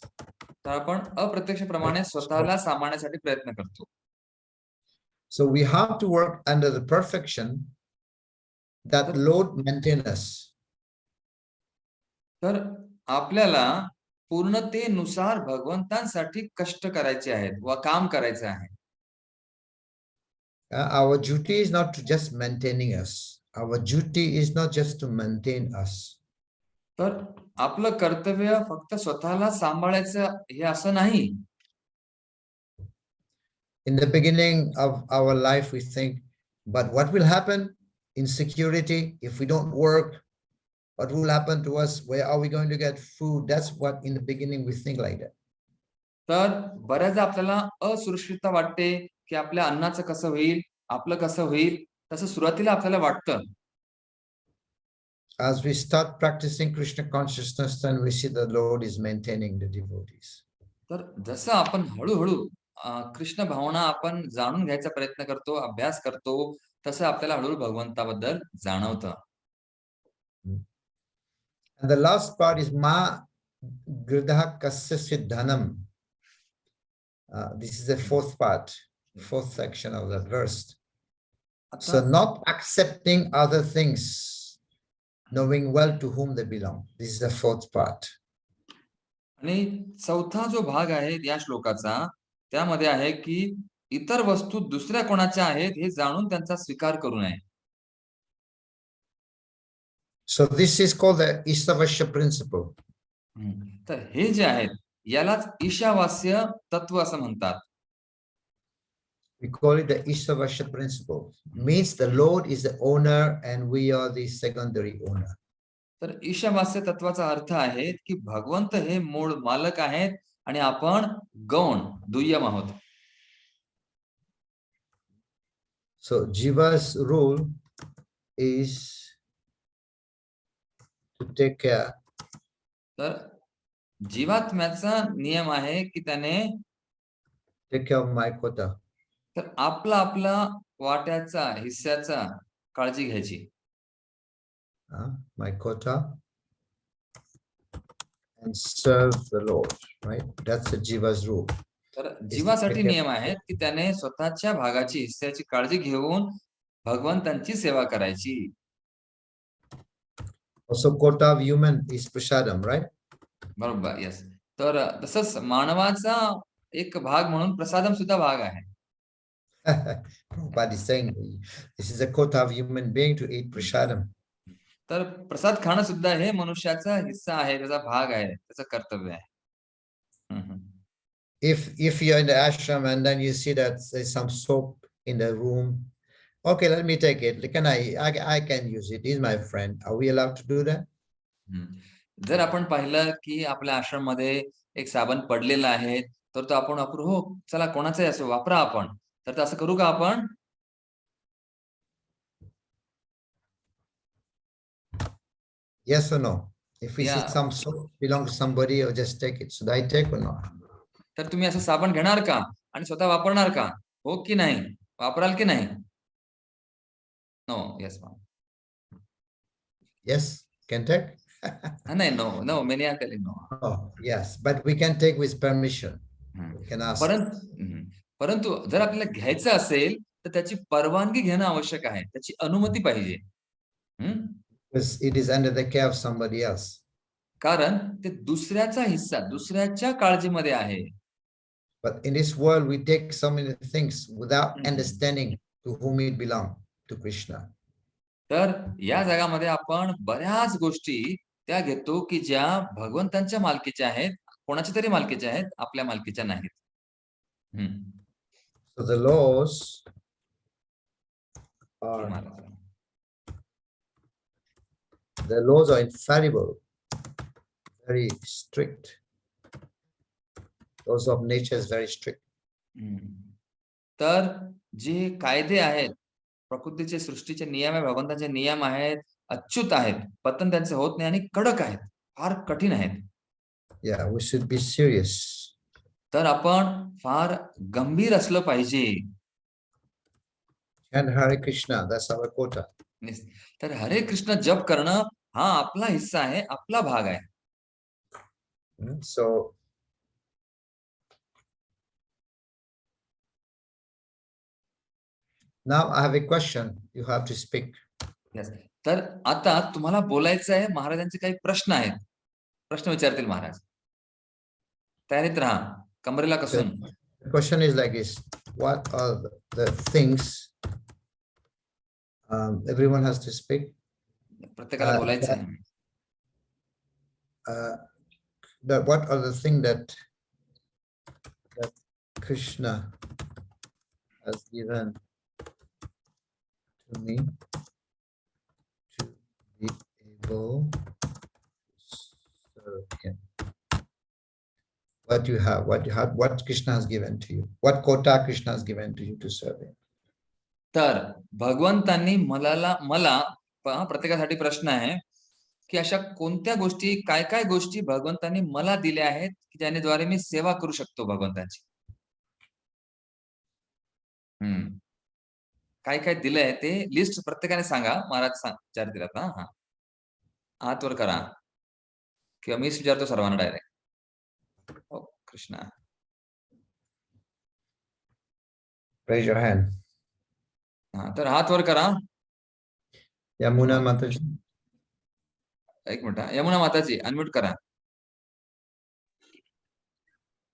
तर आपण अप्रत्यक्षप्रमाणे स्वतःला सांभाळण्यासाठी प्रयत्न करतो. So we have to work under the perfection that Lord maintain us. तर आपल्याला पूर्णतेनुसार भगवंतांसाठी कष्ट करायचे आहेत व काम करायचे आहे. Our duty is not to just maintaining us. Our duty is not just to maintain us. तर आपलं कर्तव्य फक्त स्वतःला सांभाळायचं हे असं नाही. In the beginning of our life, we think, but what will happen? Insecurity, if we don't work, what will happen to us? Where are we going to get food? That's what in the beginning we think like that. तर बऱ्याचदा आपल्याला असुरक्षितता वाटते की आपल्या अन्नाचं कसं होईल, आपलं कसं होईल, तसं सुरुवातीला आपल्याला वाटतं. As we start practicing Krishna consciousness, then we see the Lord is maintaining the devotees. तर जसं आपण हळूहळू कृष्ण भावना आपण जाणून घ्यायचा प्रयत्न करतो, अभ्यास करतो, तसं आपल्याला हळूहळू भगवंताबद्दल जाणवतं. And the last part is ma gridha kasya siddhanam. This is the fourth part, fourth section of that verse. So not accepting other things, knowing well to whom they belong. This is the fourth part. आणि चौथा जो भाग आहे या श्लोकाचा, त्यामध्ये आहे की इतर वस्तू दुसऱ्या कोणाच्या आहेत हे जाणून त्यांचा स्वीकार करू नये. So this is called the Ishopnishad principle. तर हे जे आहेत यालाच ईशावास्य तत्व असं म्हणतात. We call it the Ishopnishad principle. Means the Lord is the owner and we are the secondary owner. तर ईशावास्य तत्वाचा अर्थ आहे की भगवंत हे मूळ मालक आहेत आणि आपण गौण दुय्यम आहोत. So Jiva's role is to take care. तर जीवात्म्याचा नियम आहे की त्याने take care of my quota. तर आपला आपला वाट्याचा हिस्साचा काळजी घ्यायची. My quota and serve the Lord, right? That's the Jiva's rule. तर जीवासाठी नियम आहेत की त्याने स्वतःच्या भागाची हिस्साची काळजी घेऊन भगवंतांची सेवा करायची. Also quota of human is prasadam, right? बरोबर, यस. तर तसंच मानवाचा एक भाग म्हणून प्रसादम सुद्धा भाग आहे. Prabhupada is saying this is a quota of human being to eat prasadam. तर प्रसाद खाणं सुद्धा हे मनुष्याचा हिस्सा आहे, त्याचा भाग आहे, त्याचं कर्तव्य आहे. If you're in the ashram and then you see that there's some soap in the room, okay, let me take it. Can I can use it. He's my friend. Are we allowed to do that? जर आपण पाहिलं की आपल्या आश्रम मध्ये एक साबण पडलेला आहे तर तो आपण वापरू, हो चला कोणाचाही असो वापरा आपण, तर असं करू का आपण? Yes or no? If we see some soap belong to somebody, or just take it. Should I take or not? तर तुम्ही असं साबण घेणार का आणि स्वतः वापरणार का? हो की नाही? वापराल की नाही? No. Yes ma'am. Yes, can take. नाही, no, many are telling no. Oh, yes, but we can take with permission. We can ask. परंतु जर आपल्याला घ्यायचं असेल तर त्याची परवानगी घेणं आवश्यक आहे, त्याची अनुमती पाहिजे. Because it is under the care of somebody else. कारण ते दुसऱ्याचा हिस्सा, दुसऱ्याच्या काळजीमध्ये आहे. But in this world we take so many things without understanding to whom it belongs, to Krishna. तर या जगामध्ये आपण बऱ्याच गोष्टी त्या घेतो की ज्या भगवंतांच्या मालकीच्या आहेत, कोणाच्या तरी मालकीच्या आहेत, आपल्या मालकीच्या नाहीत. So the laws are infallible. very strict. Laws of nature is very strict. तर जे कायदे आहेत, प्रकृतीचे सृष्टीचे नियम आहे, भगवंताचे नियम आहेत, अच्युत आहेत, पतन त्यांचे होत नाही आणि कडक आहेत, फार कठीण आहेत. Yeah, we should be serious. तर आपण फार गंभीर असलं पाहिजे. And Hare Krishna, that's our quota. तर हरे कृष्ण जप करणं हा आपला हिस्सा आहे, आपला भाग आहे. So now I have a question. You have to speak. Yes. तर आता तुम्हाला बोलायचं आहे. महाराजांचे काही प्रश्न आहेत. प्रश्न विचारतील महाराज. तयारीत राहा, कमरेला कसून. The question is like this: what are the things everyone has to speak? प्रत्येकाला बोलायचं आहे. What are the things that Krishna has given to me to be able to serve him? What you have, what Krishna has given to you, what quota Krishna has given to you to serve him. तर भगवंतांनी मला प्रत्येकासाठी प्रश्न आहे की अशा कोणत्या गोष्टी, काय काय गोष्टी भगवंतांनी मला दिल्या आहेत की ज्याद्वारे मी सेवा करू शकतो भगवंतांची. काय काय दिलंय ते लिस्ट प्रत्येकाने सांगा. महाराज विचारतील आता. हात वर करा किंवा मीच विचारतो सर्वांना डायरेक्ट. ओ कृष्णा, Raise your hand. तर हात वर करा. Yamuna Mataji. एक मिनिट, यमुना माताजी अनम्यूट करा.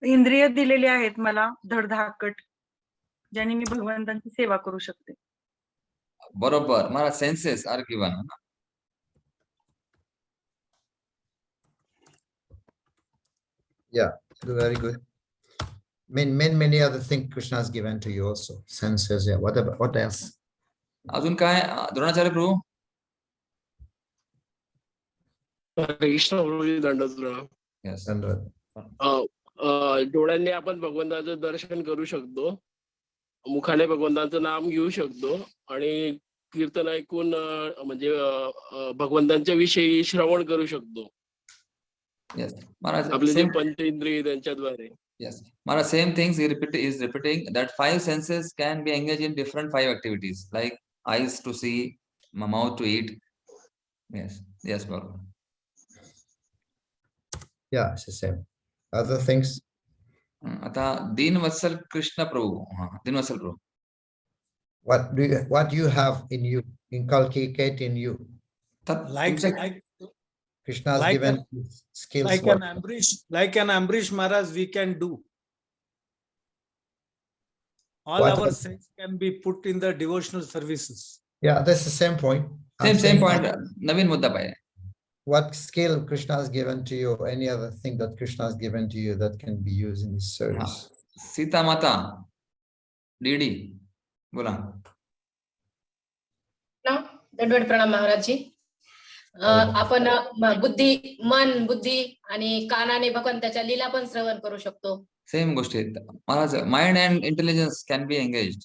इंद्रिय दिलेली आहेत मला धडधाकट, ज्याने मी भगवंतांची सेवा करू शकते. बरोबर, मला senses are given. Yeah, very good. Many other things Krishna has given to you also. Senses, yeah. What else? अजून काय द्रोणाचार्य प्रभू? Yes. डोळ्यांनी आपण भगवंताचं दर्शन करू शकतो, मुखाने भगवंताचं नाम घेऊ शकतो आणि कीर्तन ऐकून म्हणजे भगवंतांच्या विषयी श्रवण करू शकतो. Yes, Maharaj, आपले जे पंचेंद्रिय त्यांच्याद्वारे. Yes, Maharaj, same things he is repeating that 5 senses can be engaged in different 5 activities, like eyes to see, mouth to eat. Yes, Baba. Yeah, it's the same. Other things? आता दीनवत्सल कृष्ण प्रभू. दीनवत्सल प्रभू, what you have in you, inculcate in you. Krishna has given skills. Like an Ambrish Maharaj, we can do. All our sense can be put in the devotional services. Yeah, that's the same point. Same point. Naveen mudda paaya. What skill Krishna has given to you, or any other thing that Krishna has given to you that can be used in his service. Sita Mata, Didi, बोला. दंडवत प्रणाम महाराज जी. आपण मन बुद्धी आणि कानाने भगवंताच्या लीला पण श्रवण करू शकतो. सेम गोष्टी Maharaj. Mind and intelligence can be engaged.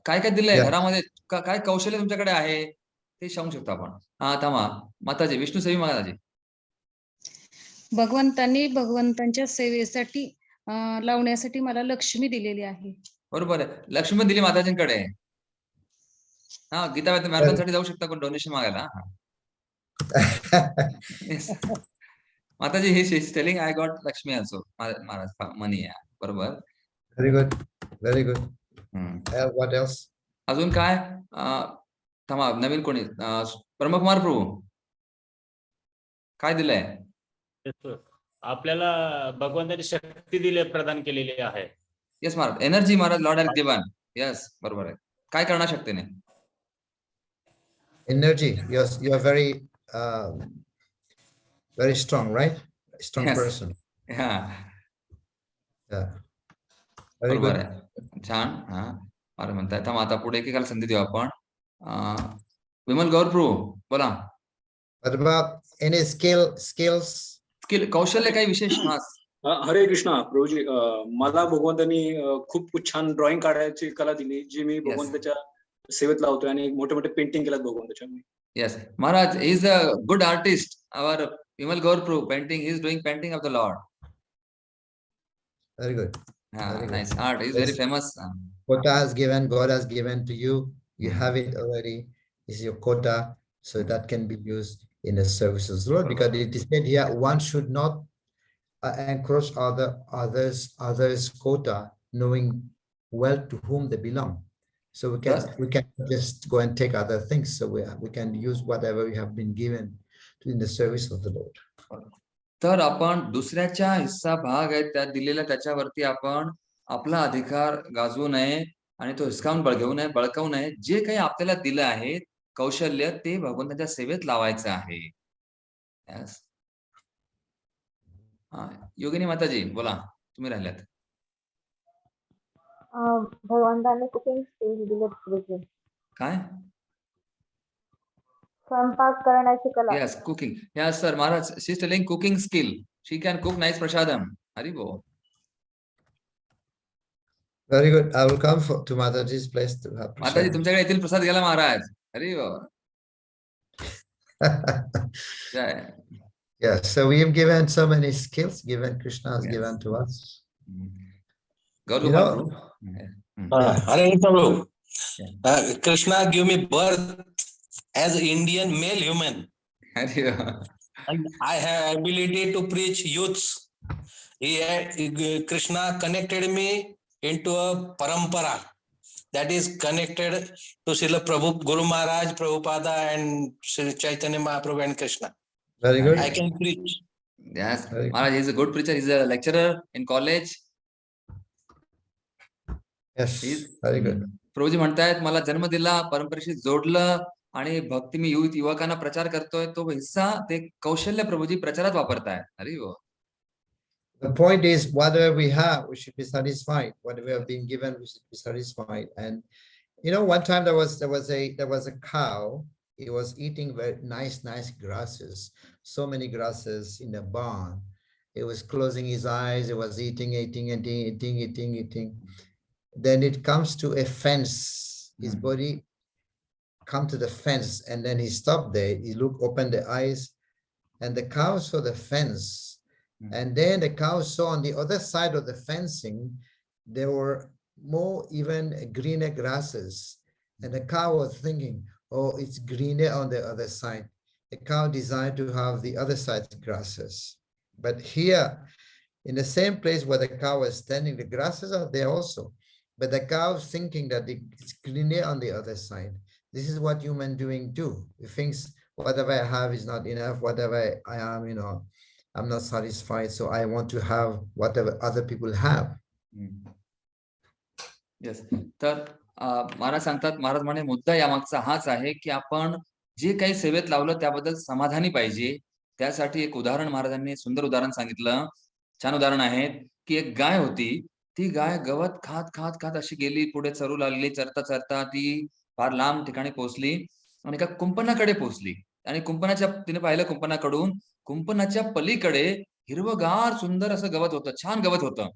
काय काय दिलंय घरामध्ये, काय कौशल्य तुमच्याकडे आहे ते सांगू शकतो आपण. थांबा माताजी, विष्णू सेवी माताजी. भगवंतांनी भगवंतांच्या सेवेसाठी लावण्यासाठी मला लक्ष्मी दिलेली आहे. बरोबर आहे, लक्ष्मी दिली माताजींकडे. गीता मॅरेथॉनसाठी जाऊ शकता कोण डोनेशन मागायला. माताजी, हे telling I got Lakshmi also. Maharaj money आहे. बरोबर. Very good, very good. What else? अजून काय? थांबा, नवीन कोणी? ब्रह्मकुमार प्रभू, काय दिलंय? आपल्याला भगवंताची शक्ती दिली, प्रदान केलेली आहे. Yes Maharaj, energy Maharaj Lord has given. Yes, बरोबर आहे. काय करणार शक्तीने? Energy. Yes, you are very very strong, right? Strong person. Yeah. Very good. छान. अरे म्हणताय. तर आता पुढे एकेकाला संधी देऊ आपण. विमल गौर प्रभू, बोला. What about any skills? Skill, कौशल्य काही विशेष खास? हरे कृष्णा प्रभूजी, मला भगवंतांनी खूप छान ड्रॉइंग काढायची कला दिली, जी मी भगवंताच्या सेवेत लावतोय आणि मोठे मोठे पेंटिंग केल्यात भगवंताच्या मी. Yes, Maharaj is a good artist. Our Vimal Gaurpru painting, he is doing painting of the Lord. Very good. Very nice art. He is very famous. Quota has given, God has given to you. You have it already. It's your quota, so that can be used in the service of the Lord. Because it is said here, one should not encroach others' quota, knowing well to whom they belong. So we can just go and take other things. So we can use whatever we have been given in the service of the Lord. तर आपण दुसऱ्याच्या हिस्सा भाग आहे त्या दिलेल्या त्याच्यावरती आपण आपला अधिकार गाजवू नये आणि तो हिसकावून बळकावू नये. जे काही आपल्याला दिलं आहे कौशल्य ते भगवंताच्या सेवेत लावायचं आहे. योगिनी माताजी बोला, तुम्ही राहिल्यात. भगवंताने कुकिंग स्किल्स दिले. काय? स्वयंपाक करण्याची कला. Yes, cooking. Yes, sir. Maharaj, she's telling cooking skill. She can cook nice prasadam. Haribo. Very good. I will come to Mataji's place to have prasad. Mataji, तुमच्याकडे येतील प्रसाद घ्यायला महाराज. हरिबो. Yeah, so we have given so many skills. Krishna has given to us. Hare Prabhu. Krishna give me birth as Indian male human. And I have ability to preach youths. Krishna connected me into a parampara that is connected to Srila Guru Maharaj, Prabhupada and Sri Chaitanya Mahaprabhu and Krishna. Very good. I can preach. Yes, Maharaj is a good preacher. He's a lecturer in college. Yes, very good. Prabhuji म्हणतायत मला जन्म दिला, परंपरेशी जोडलं आणि भक्ती मी युवकांना प्रचार करतोय. तो हिस्सा ते कौशल्य प्रभूजी प्रचारात वापरतायत. अरे वो. The point is, whatever we have, we should be satisfied. Whatever we have been given, we should be satisfied. And one time there was a cow. It was eating very nice grasses. So many grasses in a barn. It was closing his eyes. It was eating. Then it comes to a fence. His body come to the fence, and then he stopped there. He opened the eyes, and the cow saw the fence. And then the cow saw on the other side of the fencing, there were more even greener grasses. And the cow was thinking, oh, it's greener on the other side. The cow desired to have the other side's grasses. But here, in the same place where the cow was standing, the grasses are there also. But the cow is thinking that it's greener on the other side. This is what human doing too. He thinks whatever I have is not enough. Whatever I am, I'm not satisfied. So I want to have whatever other people have. Yes. तर महाराज सांगतात, महाराज म्हणे मुद्दा यामागचा हाच आहे की आपण जे काही सेवेत लावलं त्याबद्दल समाधानी पाहिजे. त्यासाठी एक उदाहरण महाराजांनी सुंदर उदाहरण सांगितलं. छान उदाहरण आहे की एक गाय होती. ती गाय गवत खात अशी गेली, पुढे चरू लागली. चरता ती फार लांब ठिकाणी पोहोचली आणि एका कुंपणाकडे पोहोचली. आणि तिने पाहिलं कुंपणाच्या पलीकडे हिरवगार सुंदर असं गवत होतं, छान गवत होतं.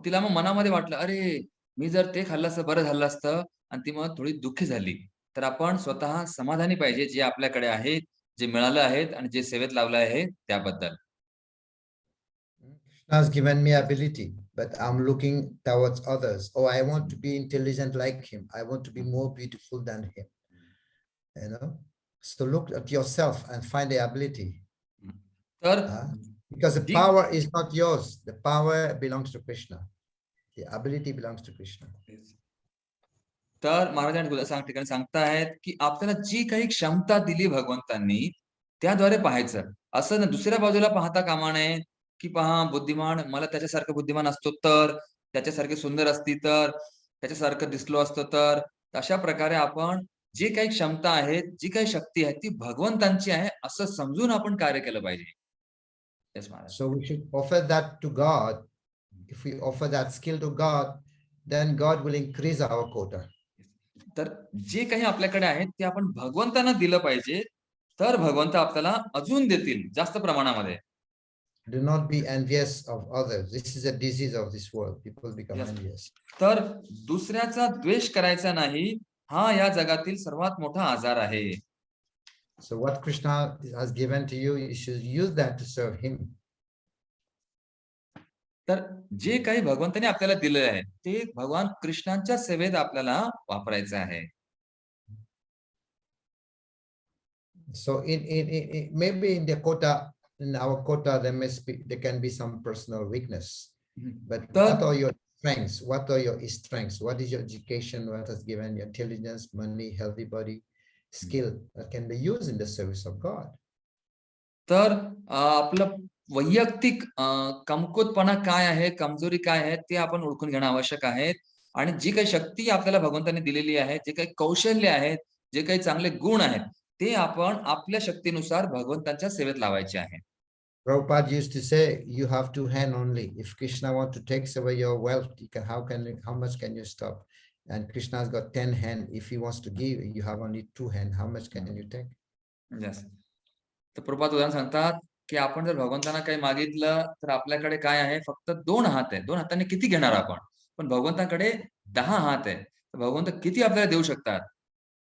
तिला मग मनामध्ये वाटलं, अरे मी जर ते खाल्लं असतं बरं झालं असतं. आणि ती मग थोडी दुःखी झाली. तर आपण स्वतः समाधानी पाहिजे जे आपल्याकडे आहे, जे मिळालं आहे आणि जे सेवेत लावलं आहे त्याबद्दल. Krishna has given me ability, but I'm looking towards others. Oh, I want to be intelligent like him. I want to be more beautiful than him. So look at yourself and find the ability. Because the power is not yours. The power belongs to Krishna. The ability belongs to Krishna. तर महाराजांनी ठिकाणी सांगतायत की आपल्याला जी काही क्षमता दिली भगवंतांनी त्याद्वारे पाहायचं. असं दुसऱ्या बाजूला पाहता कामा नये की पहा बुद्धिमान, मला त्याच्यासारखं बुद्धिमान असतो तर, त्याच्यासारखे सुंदर असती तर, त्याच्यासारखं दिसलो असतो तर. अशा प्रकारे आपण जे काही क्षमता आहे, जी काही शक्ती आहे ती भगवंतांची आहे असं समजून आपण कार्य केलं पाहिजे. Yes, Maharaj. So we should offer that to God. If we offer that skill to God, then God will increase our quota. तर जे काही आपल्याकडे आहे ते आपण भगवंतांना दिलं पाहिजे. तर भगवंत आपल्याला अजून देतील जास्त प्रमाणामध्ये. Do not be envious of others. This is a disease of this world. People become envious. तर दुसऱ्याचा द्वेष करायचा नाही, हा या जगातील सर्वात मोठा आजार आहे. So what Krishna has given to you, you should use that to serve him. तर जे काही भगवंताने आपल्याला दिले आहे ते भगवान कृष्णांच्या सेवेत आपल्याला वापरायचं आहे. So maybe in the quota, in our quota, there can be some personal weakness. But what are your strengths? What are your strengths? What is your education? What has given you intelligence, money, healthy body, skill that can be used in the service of God? तर आपलं वैयक्तिक कमकुवतपणा काय आहे, कमजोरी काय आहे ते आपण ओळखून घेणं आवश्यक आहे. आणि जी काही शक्ती आपल्याला भगवंताने दिलेली आहे, जे काही कौशल्य आहेत, जे काही चांगले गुण आहेत, ते आपण आपल्या शक्तीनुसार भगवंतांच्या सेवेत लावायचे आहे. Prabhupada used to say, you have 2 hands only. If Krishna wants to take away your wealth, how much can you stop? And Krishna has got 10 hands. If he wants to give, you have only 2 hands. How much can you take? Yes. तर प्रभुपाद उदाहरण सांगतात की आपण जर भगवंतांना काही मागितलं तर आपल्याकडे काय आहे, फक्त 2 हात आहे. 2 हाताने किती घेणार आपण? पण भगवंताकडे 10 हात आहे. तर भगवंत किती आपल्याला देऊ शकतात?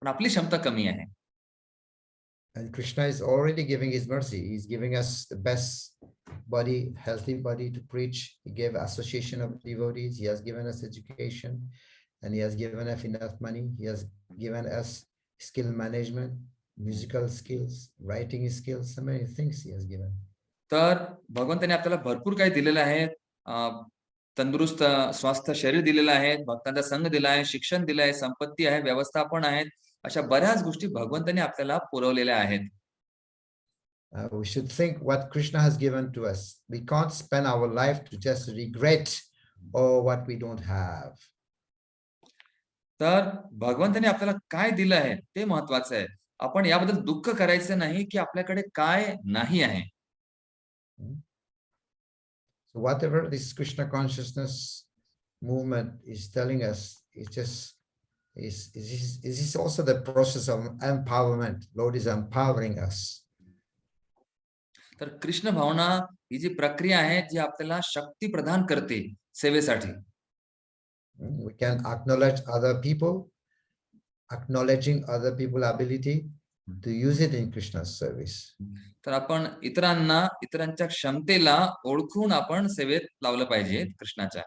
पण आपली क्षमता कमी आहे. And Krishna is already giving his mercy. He's giving us the best body, healthy body to preach. He gave association of devotees. He has given us education, and he has given us enough money. He has given us skill management, musical skills, writing skills, so many things he has given. तर भगवंताने आपल्याला भरपूर काही दिलेलं आहे. तंदुरुस्त स्वास्थ्य शरीर दिलेलं आहे, भक्तांचा संघ दिला आहे, शिक्षण दिलं आहे, संपत्ती आहे, व्यवस्थापन आहे. अशा बऱ्याच गोष्टी भगवंताने आपल्याला पुरवलेल्या आहेत. We should think what Krishna has given to us. We can't spend our life to just regret what we don't have. तर भगवंताने आपल्याला काय दिलं आहे ते महत्वाचं आहे. आपण याबद्दल दुःख करायचं नाही की आपल्याकडे काय नाही आहे. So whatever this Krishna consciousness movement is telling us, it's just is also the process of empowerment. Lord is empowering us. तर कृष्ण भावना ही जी प्रक्रिया आहे जी आपल्याला शक्ती प्रदान करते सेवेसाठी. We can acknowledge other people, acknowledging other people's ability to use it in Krishna's service. तर आपण इतरांच्या क्षमतेला ओळखून आपण सेवेत लावलं पाहिजे कृष्णाच्या.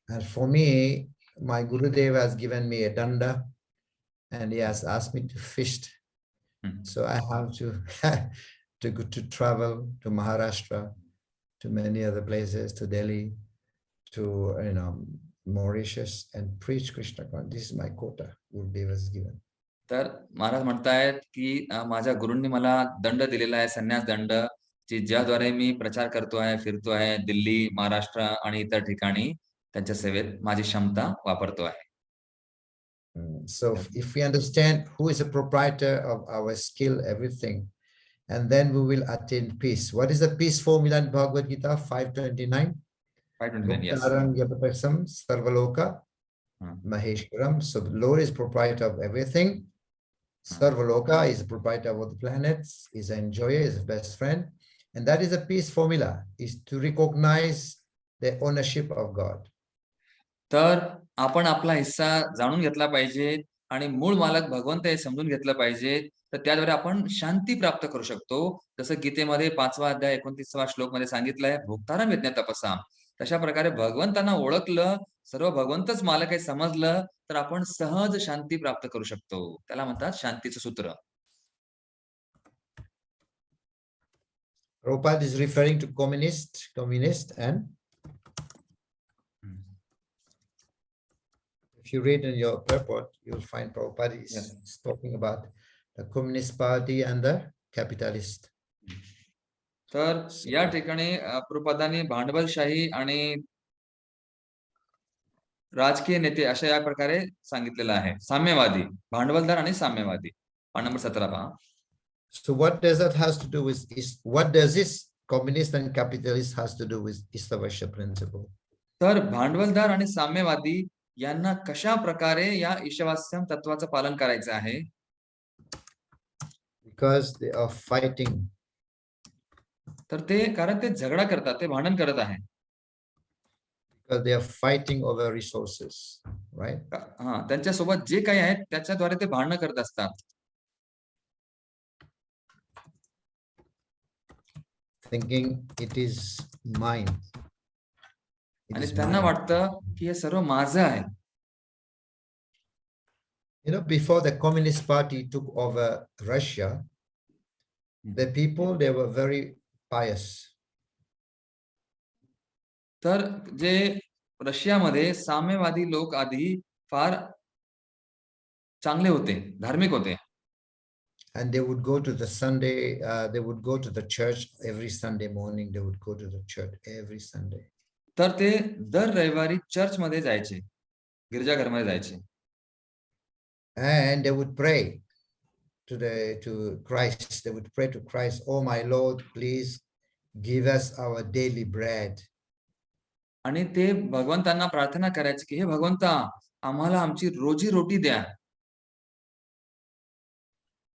And for me, my Gurudev has given me a danda, and he has asked me to fish. So I have to travel to Maharashtra, to many other places, to Delhi, to Mauritius, and preach Krishna. This is my quota. Gurudev has given. तर महाराज म्हणतायत की माझ्या गुरूंनी मला दंड दिलेला आहे, संन्यास दंड, ज्याद्वारे मी प्रचार करतो आहे, फिरतो आहे, दिल्ली, महाराष्ट्र आणि इतर ठिकाणी त्यांच्या सेवेत माझी क्षमता वापरतो आहे. So if we understand who is the proprietor of our skill, everything, and then we will attain peace. What is the peace formula in Bhagavad Gita 5:29? 5:29, yes. Yapaparsam Sarvaloka Maheshwaram. So the Lord is proprietor of everything. Sarvaloka is the proprietor of the planets, is an enjoyer, is the best friend. And that is the peace formula, is to recognize the ownership of God. तर आपण आपला हिस्सा जाणून घेतला पाहिजे आणि मूळ मालक भगवंत हे समजून घेतलं पाहिजे. तर त्याद्वारे आपण शांती प्राप्त करू शकतो. जसं गीतेमध्ये 5वा अध्याय 29वा श्लोक मध्ये सांगितलंय, भोक्तारं यज्ञ तपसा. तशा प्रकारे भगवंतांना ओळखलं, सर्व भगवंतच मालक आहे समजलं, तर आपण सहज शांती प्राप्त करू शकतो. त्याला म्हणतात शांतीचं सूत्र. Prabhupada is referring to communist, and if you read in your purport, you'll find Prabhupada is talking about the Communist Party and the capitalist. तर या ठिकाणी प्रभुपादांनी भांडवलशाही आणि राजकीय नेते अशा या प्रकारे सांगितलेलं आहे. साम्यवादी, भांडवलदार आणि साम्यवादी. पान नंबर 17 पहा. So what does that has to do with what does this communist and capitalist has to do with Ishopnishad principle? तर भांडवलदार आणि साम्यवादी यांना कशा प्रकारे या ईशवास्यम तत्वाचं पालन करायचं आहे? Because they are fighting. तर ते कारण ते झगडा करतात, ते भांडण करत आहे. Because they are fighting over resources, right? हा, त्यांच्या सोबत जे काही आहे त्याच्याद्वारे ते भांडण करत असतात. Thinking it is mine. आणि त्यांना वाटतं की हे सर्व माझं आहे. You know, before the Communist Party took over Russia, the people, they were very pious. तर जे रशियामध्ये साम्यवादी लोक आधी फार चांगले होते, धार्मिक होते. And they would go to the Sunday, they would go to the church every Sunday morning. They would go to the church every Sunday. तर ते दर रविवारी चर्च मध्ये जायचे, गिरजाघरमध्ये जायचे. And they would pray to Christ. They would pray to Christ, "Oh my Lord, please give us our daily bread." आणि ते भगवंतांना प्रार्थना करायचे की हे भगवंता, आम्हाला आमची रोजी रोटी द्या.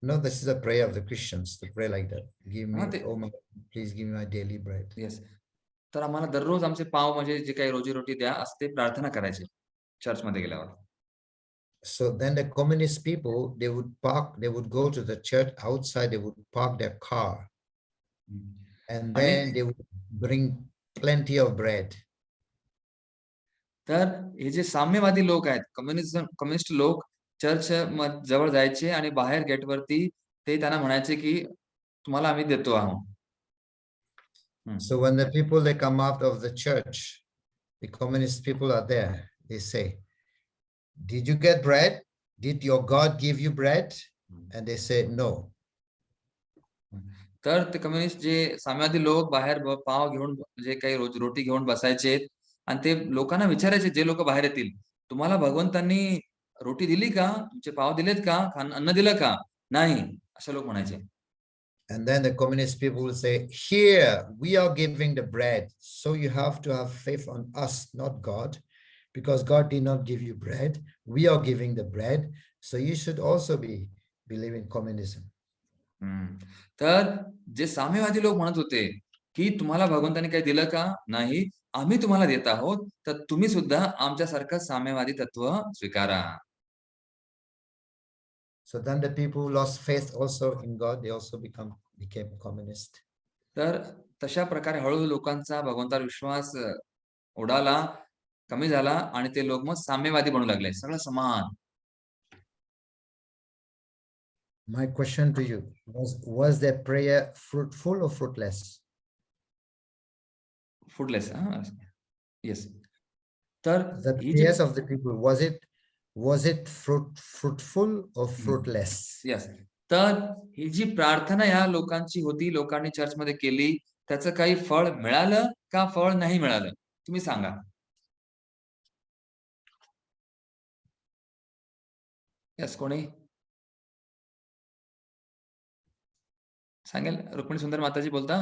No, this is a prayer of the Christians to pray like that. Give me, oh my, please give me my daily bread. Yes. तर आम्हाला दररोज आमचे पाव म्हणजे जे काही रोजी रोटी द्या असं ते प्रार्थना करायचे चर्च मध्ये गेल्यावर. So then the communist people, they would go to the church outside, they would park their car. And then they would bring plenty of bread. तर हे जे साम्यवादी लोक आहेत, कम्युनिस्ट लोक चर्च जवळ जायचे आणि बाहेर गेटवरती ते त्यांना म्हणायचे की तुम्हाला आम्ही देतो आहोत. So when the people, they come out of the church, the communist people are there, they say, "Did you get bread? Did your God give you bread?" And they say, "No." तर ते communist जे साम्यवादी लोक बाहेर पाव घेऊन जे काही रोटी घेऊन बसायचे आणि ते लोकांना विचारायचे, जे लोक बाहेर येतील, तुम्हाला भगवंतांनी रोटी दिली का? तुमचे पाव दिलेत का? अन्न दिलं का? नाही, असे लोक म्हणायचे. And then the communist people will say, "Here, we are giving the bread. So you have to have faith on us, not God, because God did not give you bread. We are giving the bread. So you should also believe in communism." तर जे साम्यवादी लोक म्हणत होते की तुम्हाला भगवंतांनी काही दिलं का? नाही, आम्ही तुम्हाला देत आहोत, तर तुम्ही सुद्धा आमच्यासारखं साम्यवादी तत्व स्वीकारा. So then the people who lost faith also in God, they also became communist. तर तशा प्रकारे हळूहळू लोकांचा भगवंतावर विश्वास उडाला, कमी झाला आणि ते लोक मग साम्यवादी बनू लागले, सगळं समान. My question to you was their prayer fruitful or fruitless? Fruitless. Yes. तर the prayers of the people, was it fruitful or fruitless? Yes. तर ही जी प्रार्थना या लोकांची होती, लोकांनी चर्च मध्ये केली, त्याचं काही फळ मिळालं का फळ नाही मिळालं? तुम्ही सांगा. यस, कोणी सांगेल? रुक्मिणी सुंदर माताजी बोलता.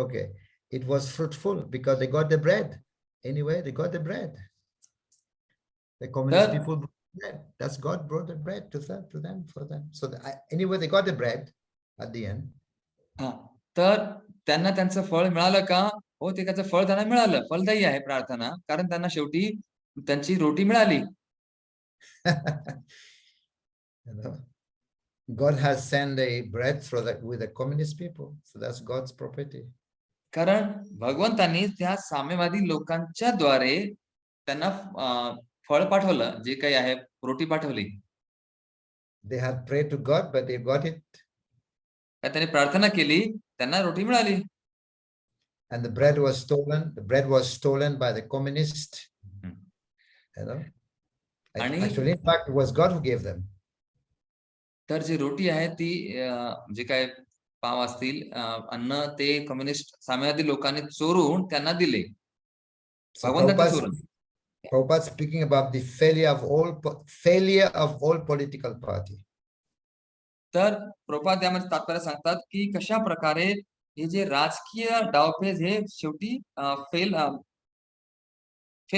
Okay, it was fruitful because they got the bread. Anyway, they got the bread. The communist people brought bread. That's God brought the bread to them for them. So anyway, they got the bread at the end. तर त्यांना त्यांचं फळ मिळालं का? हो, ते त्याचं फळ त्यांना मिळालं. फलदायी आहे प्रार्थना, कारण त्यांना शेवटी त्यांची रोटी मिळाली. God has sent a bread with the communist people, so that's God's property. कारण भगवंतांनी त्या साम्यवादी लोकांच्या द्वारे त्यांना फळ पाठवलं, जे काही आहे रोटी पाठवली. They had prayed to God, but they got it. त्यांनी प्रार्थना केली, त्यांना रोटी मिळाली. And the bread was stolen. The bread was stolen by the communists. Actually, in fact, it was God who gave them. तर जी रोटी आहे ती जे काय पाव असतील, अन्न ते कम्युनिस्ट साम्यवादी लोकांनी चोरून त्यांना दिले. Prabhupada speaking about the failure of all political party. तर प्रभुपाद यामध्ये तात्पर्य सांगतात की कशा प्रकारे हे जे राजकीय डावपेच हे शेवटी फेल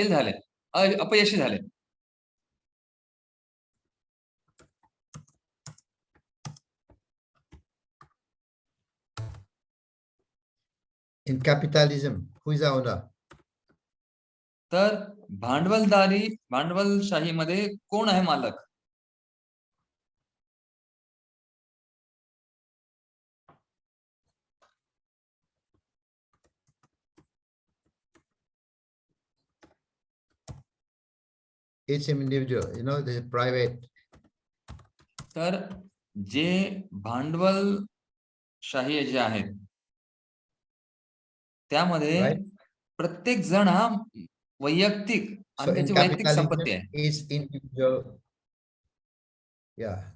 झाले, अपयशी झाले. In capitalism, who is the owner? तर भांडवलशाहीमध्ये कोण आहे मालक? Each individual, the private. तर जे भांडवलशाही जे आहेत त्यामध्ये प्रत्येक जण हा वैयक्तिक आणि त्याची वैयक्तिक संपत्ती आहे. Is individual,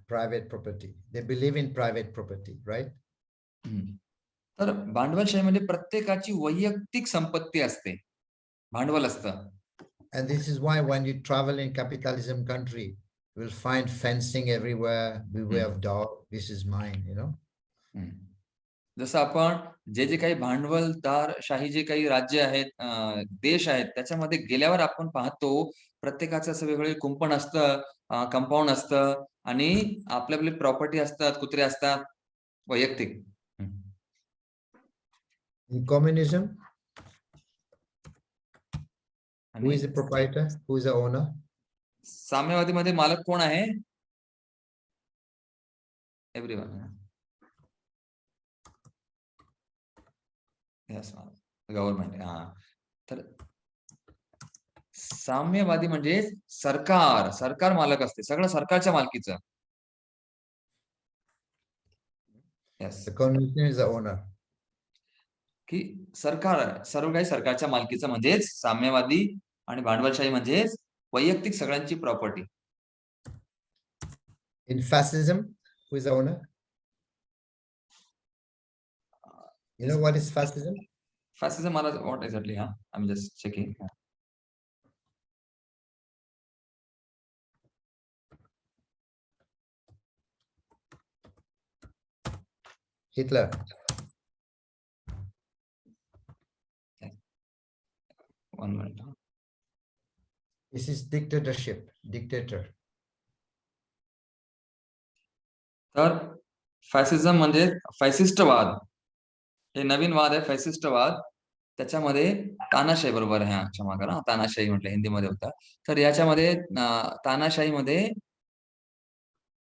private property. They believe in private property, right? तर भांडवलशाहीमध्ये प्रत्येकाची वैयक्तिक संपत्ती असते, भांडवल असतं. And this is why when you travel in capitalism country, you will find fencing everywhere, beware of dog, this is mine, जसं आपण जे काही भांडवलदारशाही जे काही राज्य आहेत, देश आहेत, त्याच्यामध्ये गेल्यावर आपण पाहतो प्रत्येकाचं असं वेगवेगळे कुंपण असतं, कंपाऊंड असतं आणि आपले प्रॉपर्टी असतात, कुत्रे असतात, वैयक्तिक. In communism, who is the proprietor? Who is the owner? साम्यवादीमध्ये मालक कोण आहे? एव्हरीवन. Yes, government. तर साम्यवादी म्हणजे सरकार मालक असते, सगळं सरकारच्या मालकीचं. Yes. The communism is the owner. की सरकार सर्व काही सरकारच्या मालकीचं म्हणजेच साम्यवादी आणि भांडवलशाही म्हणजेच वैयक्तिक सगळ्यांची property. In fascism, who is the owner? You know what is fascism? Fascism, what exactly? I'm just checking. Hitler. One minute. This is dictatorship, dictator. तर फॅसिझम म्हणजे फॅसिस्टवाद, हे नवीन वाद आहे. फॅसिस्टवाद त्याच्यामध्ये तानाशाही बरोबर आहे. क्षमा करा, तानाशाही म्हटलं हिंदीमध्ये होता. तर याच्यामध्ये तानाशाहीमध्ये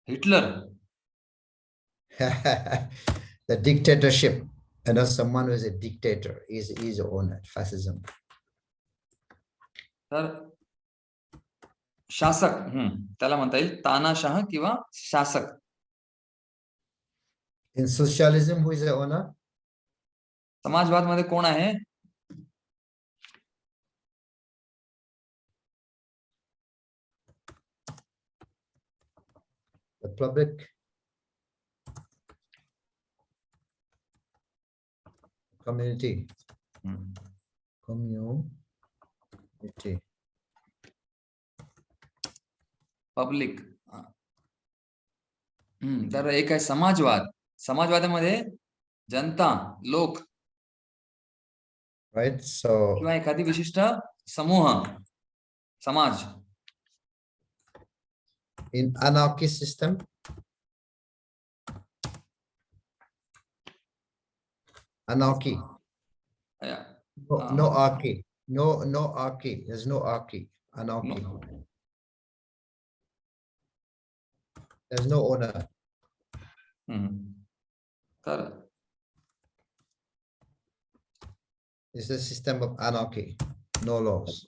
Hitler. The dictatorship, someone who is a dictator is the owner. Fascism. तर शासक, त्याला म्हणता येईल तानाशाह किंवा शासक. In socialism, who is the owner? समाजवाद मध्ये कोण आहे? The public. Community. Community. Public. तर एक आहे समाजवाद. समाजवादामध्ये जनता, लोक, right? So किंवा एखादी विशिष्ट समूह, समाज. In anarchy system, anarchy. No archy. No archy. There's no archy. Anarchy. There's no owner. It's a system of anarchy. No laws.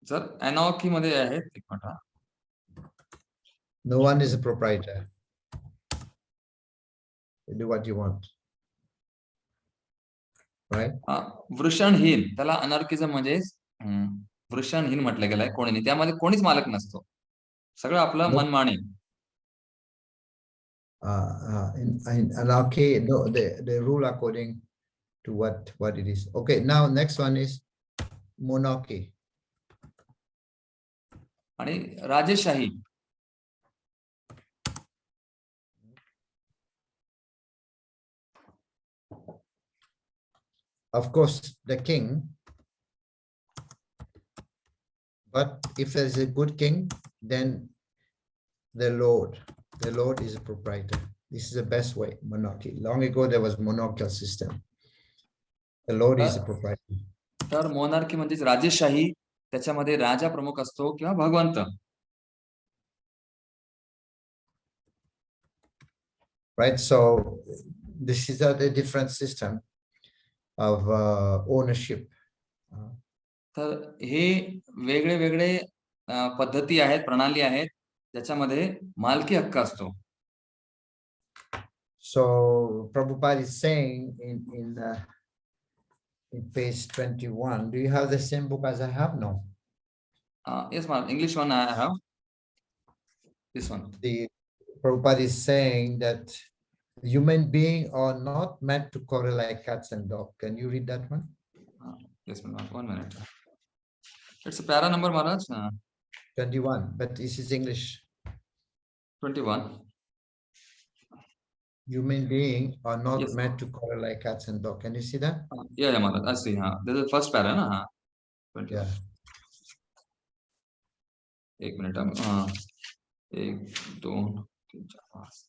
जर anarchy मध्ये आहे, एक minute. No one is a proprietor. You do what you want. Right? वृषणहीन, त्याला अनार्किझम म्हणजे वृषणहीन म्हटलं गेलंय. कोणी नाही, त्यामध्ये कोणीच मालक नसतो, सगळं आपलं मनमानी. In anarchy, no, they rule according to what it is. Okay, now next one is monarchy. आणि राजेशाही. Of course, the king. But if there's a good king, then the lord is a proprietor. This is the best way, monarchy. Long ago, there was monarchical system. The Lord is the proprietor. तर monarchy म्हणजेच राजेशाही, त्याच्यामध्ये राजा प्रमुख असतो किंवा भगवंत. Right, so this is a different system of ownership. तर हे वेगळे वेगळे पद्धती आहेत, प्रणाली आहेत, ज्याच्यामध्ये मालकी हक्क असतो. So Prabhupada is saying in page 21, do you have the same book as I have? No. Yes, ma'am. English one I have. This one. The Prabhupada is saying that human beings are not meant to quarrel like cats and dogs. Can you read that one? Yes, ma'am. 1 minute. It's a para number, Maharaj. 21, but this is English. 21. Human beings are not meant to quarrel like cats and dogs. Can you see that? Yeah, Maharaj. I see. This is the first para, na? 21. Yeah. 1 minute. 1, 2, 3, 4, 5.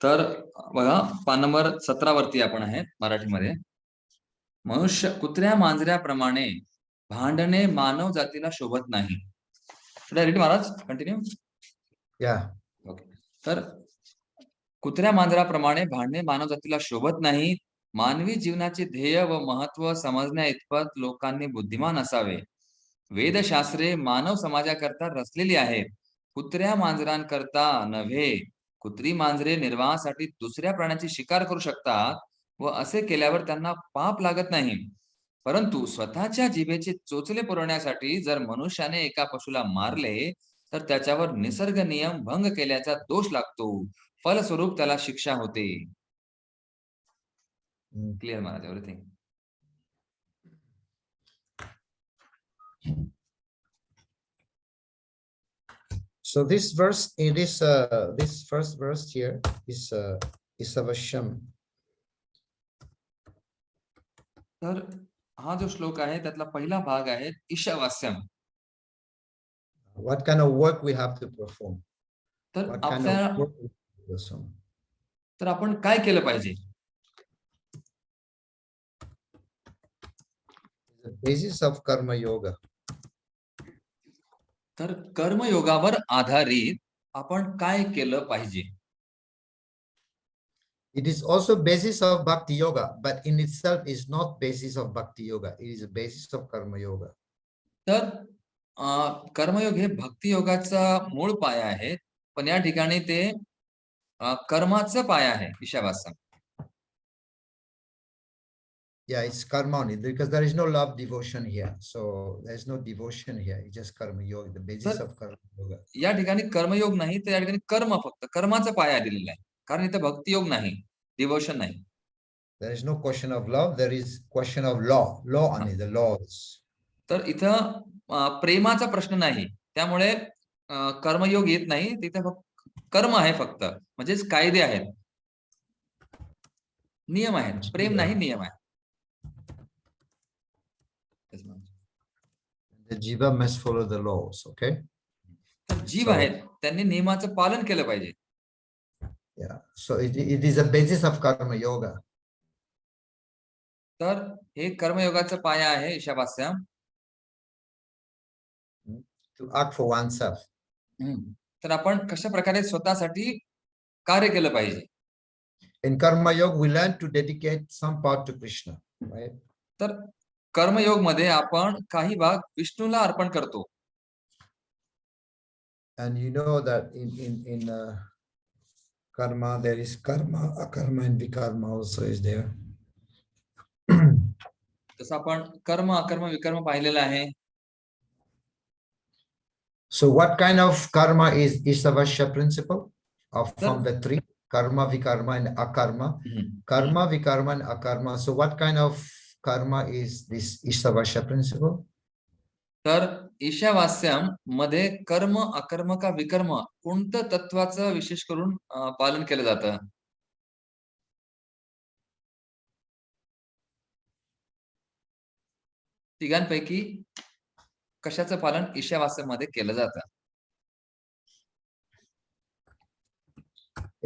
तर बघा, पान number 17 वरती आपण आहे मराठीमध्ये. मनुष्य कुत्र्या मांजऱ्याप्रमाणे भांडणे मानव जातीला शोभत नाही. रीड महाराज, कंटिन्यू. ओके. तर कुत्र्या मांजराप्रमाणे भांडणे मानव जातीला शोभत नाही. मानवी जीवनाचे ध्येय व महत्व समजण्या इतपत लोकांनी बुद्धिमान असावे. वेदशास्त्रे मानव समाजाकरता रचलेली आहेत, कुत्र्या मांजरांकरता नव्हे. कुत्री मांजरे निर्वाहासाठी दुसऱ्या प्राण्याची शिकार करू शकतात व असे केल्यावर त्यांना पाप लागत नाही. परंतु स्वतःच्या जिभेचे चोचले पुरवण्यासाठी जर मनुष्याने एका पशुला मारले तर त्याच्यावर निसर्ग नियम भंग केल्याचा दोष लागतो. फलस्वरूप त्याला शिक्षा होते. Clear Maharaj, everything. So this verse, this first verse here is Ishopnishad. तर हा जो श्लोक आहे त्यातला पहिला भाग आहे ईशावास्यम. What kind of work we have to perform? तर What kind of work we have to perform? तर आपण काय केलं पाहिजे? The basis of karma yoga. तर कर्मयोगावर आधारित आपण काय केलं पाहिजे? It is also basis of bhakti yoga, but in itself is not basis of bhakti yoga. It is a basis of karma yoga. तर कर्मयोग हे भक्ती योगाचा मूळ पाया आहे, पण या ठिकाणी ते कर्माचा पाया आहे. ईशावास्यम. Yeah, it's karma only because there is no love devotion here. So there is no devotion here. It's just karma yoga, the basis of karma yoga. या ठिकाणी कर्मयोग नाही, तर या ठिकाणी कर्म, फक्त कर्माचा पाया दिलेला आहे. कारण इथे भक्ती योग नाही, डिवोशन नाही. There is no question of love. There is question of law. Law only, the laws. तर इथं प्रेमाचा प्रश्न नाही, त्यामुळे कर्मयोग येत नाही. तिथे फक्त कर्म आहे, फक्त म्हणजेच कायदे आहेत, नियम आहेत. प्रेम नाही, नियम आहे. The jiva must follow the laws. Okay. तर जीव आहेत, त्यांनी नियमाचं पालन केलं पाहिजे. Yeah. So it is a basis of karma yoga. तर हे कर्मयोगाचा पाया आहे ईशावास्यम. To act for oneself. तर आपण कशा प्रकारे स्वतःसाठी कार्य केलं पाहिजे? In karma yoga we learn to dedicate some part to Krishna, right? तर कर्मयोग मध्ये आपण काही भाग विष्णूला अर्पण करतो. And you know that in karma there is karma, akarma, and vikarma also is there. तसं आपण कर्म, अकर्म, विकर्म पाहिलेलं आहे. So what kind of karma is Ishopnishad principle of from the three karma, vikarma, and akarma? Karma, vikarma, and akarma. So what kind of karma is this Ishopnishad principle? तर ईशावास्यम मध्ये कर्म, अकर्म का विकर्म कोणतं तत्वाचं विशेष करून पालन केलं जातं? तिघांपैकी कशाचं पालन ईशावास्यम मध्ये केलं जातं?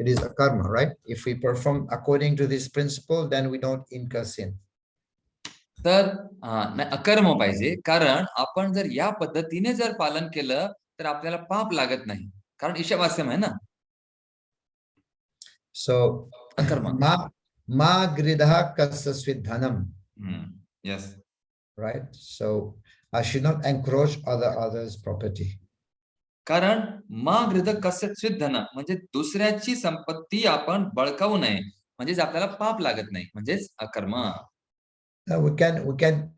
it is a karma, right? If we perform according to this principle, then we don't incur sin. तर अकर्म पाहिजे, कारण आपण जर या पद्धतीने जर पालन केलं तर आपल्याला पाप लागत नाही, कारण ईशावास्यम आहे ना. So ma gridha kasasvid dhanam. Yes. Right. So I should not encroach others' property. कारण मा गृध कसस्वित धन म्हणजे दुसऱ्याची संपत्ती आपण बळकावू नये, म्हणजेच आपल्याला पाप लागत नाही, म्हणजेच अकर्म. We can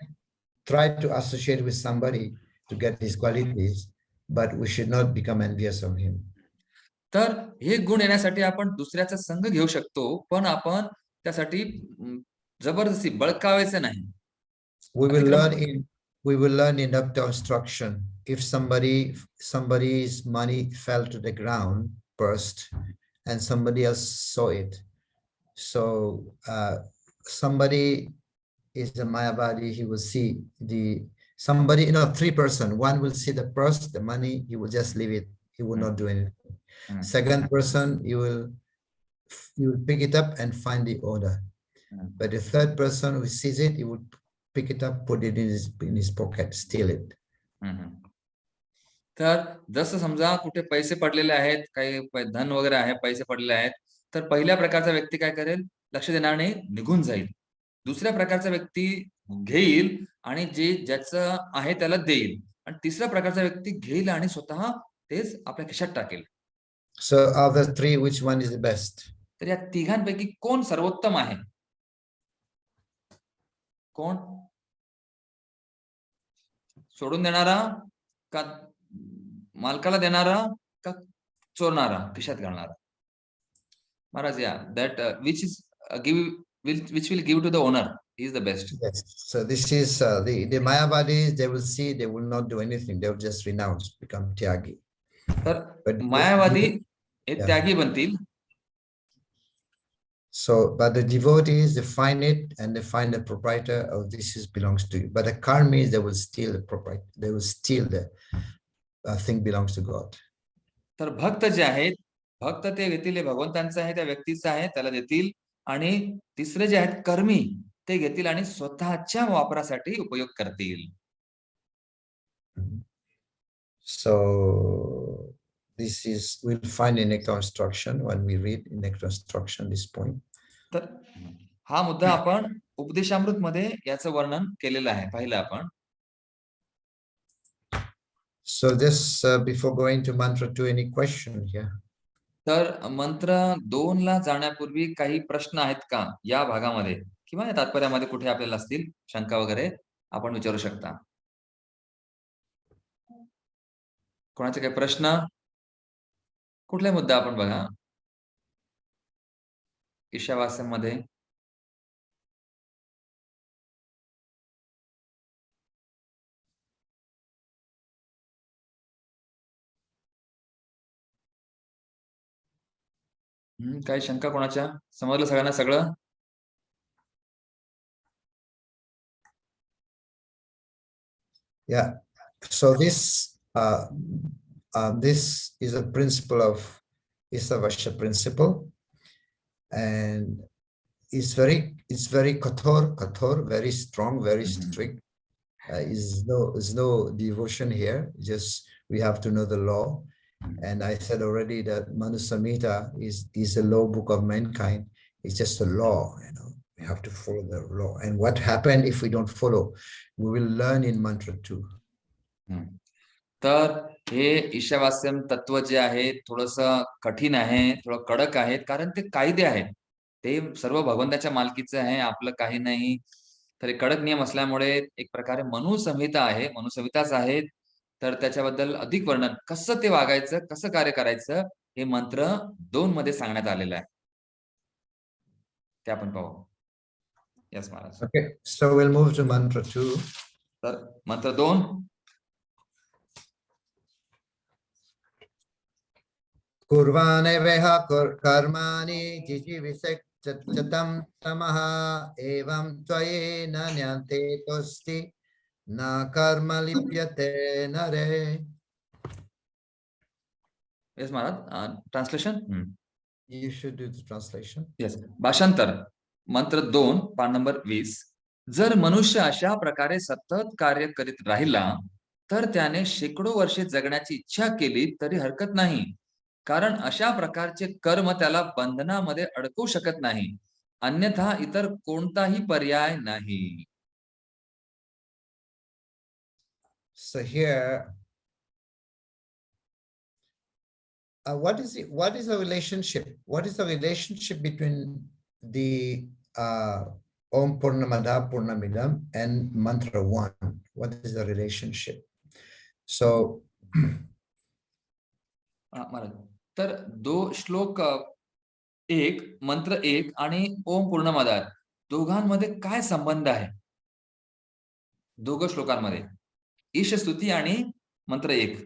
try to associate with somebody to get these qualities, but we should not become envious of him. तर हे गुण येण्यासाठी आपण दुसऱ्याचा संग घेऊ शकतो, पण आपण त्यासाठी जबरदस्ती बळकावायचं नाही. We will learn in uptown instruction. If somebody's money fell to the ground first, and somebody else saw it, so somebody is a Mayavadi, he will see somebody, three person. One will see the purse, the money, he will just leave it. He will not do anything. Second person, you will pick it up and find the owner. But the third person who sees it, he would pick it up, put it in his pocket, steal it. तर जसं समजा कुठे पैसे पडलेले आहेत, काही धन वगैरे आहे, पैसे पडलेले आहेत, तर पहिल्या प्रकारचा व्यक्ती काय करेल, लक्ष देणार नाही, निघून जाईल. दुसऱ्या प्रकारचा व्यक्ती घेईल आणि जे ज्याचं आहे त्याला देईल, आणि तिसऱ्या प्रकारचा व्यक्ती घेईल आणि स्वतः तेच आपल्या खिशात टाकेल. So of the three, which one is the best? तर या तिघांपैकी कोण सर्वोत्तम आहे? कोण? सोडून देणारा का मालकाला देणारा का चोरणारा, खिशात घालणारा? महाराज, that which will give to the owner is the best. Yes. So this is the Mayavadis. They will see, they will not do anything. They will just renounce, become tyagi. तर मायावादी हे त्यागी बनतील. So, but the devotees, they find it and they find the proprietor of this belongs to you. But the karmis, they will steal the proprietor. They will steal the thing belongs to God. तर भक्त जे आहेत, भक्त ते घेतील, हे भगवंतांचं आहे, त्या व्यक्तीचं आहे, त्याला देतील. आणि तिसरे जे आहेत कर्मी, ते घेतील आणि स्वतःच्या वापरासाठी उपयोग करतील. So this is, we'll find in Nectar Instruction when we read in Nectar Instruction this point. तर हा मुद्दा आपण उपदेशामृत मध्ये याचं वर्णन केलेलं आहे, पाहिलं आपण. So this before going to mantra 2, any question here? तर मंत्र 2 ला जाण्यापूर्वी काही प्रश्न आहेत का या भागामध्ये किंवा या तात्पर्यामध्ये कुठे आपल्याला असतील शंका वगैरे, आपण विचारू शकता. कोणाचे काही प्रश्न? कुठला मुद्दा आपण बघा ईशावास्यमध्ये. काही शंका कोणाच्या? समजलं सगळ्यांना सगळं? Yeah. So this is a principle of Isavasya principle, and it's very kathor, very strong, very strict. There's no devotion here. Just we have to know the law. And I said already that Manu Samhita is a law book of mankind. It's just a law, we have to follow the law. And what happened if we don't follow? We will learn in mantra 2. तर हे ईशावास्यम तत्व जे आहे थोडस कठीण आहे, थोडं कडक आहे, कारण ते कायदे आहेत, ते सर्व भगवंताच्या मालकीचे आहे, आपलं काही नाही. तर हे कडक नियम असल्यामुळे एक प्रकारे मनुसंहिता आहे, मनुसंहिताच आहेत. तर त्याच्याबद्दल अधिक वर्णन, कसं ते वागायचं, कसं कार्य करायचं, हे मंत्र 2 मध्ये सांगण्यात आलेलं आहे. ते आपण पाहू. Yes Maharaj. Okay, so we'll move to mantra 2. तर मंत्र 2. Kurvane veha karmani jijivisek chatam tamaha evam tvaye na nyante tosti na karma lipyate nare. Yes, Maharaj. Translation. You should do the translation. Yes. भाषांतर मंत्र 2 पान number 20. जर मनुष्य अशा प्रकारे सतत कार्य करीत राहिला तर त्याने शेकडो वर्षे जगण्याची इच्छा केली तरी हरकत नाही, कारण अशा प्रकारचे कर्म त्याला बंधनामध्ये अडकवू शकत नाही, अन्यथा इतर कोणताही पर्याय नाही. So here, what is the relationship? What is the relationship between the Om Purnamada Purnamidam and Mantra 1? What is the relationship? So, महाराज, तर श्लोक 1, मंत्र 1 आणि ओम पूर्णमदात दोघांमध्ये काय संबंध आहे? दोघं श्लोकांमध्ये ईश स्तुती आणि मंत्र 1.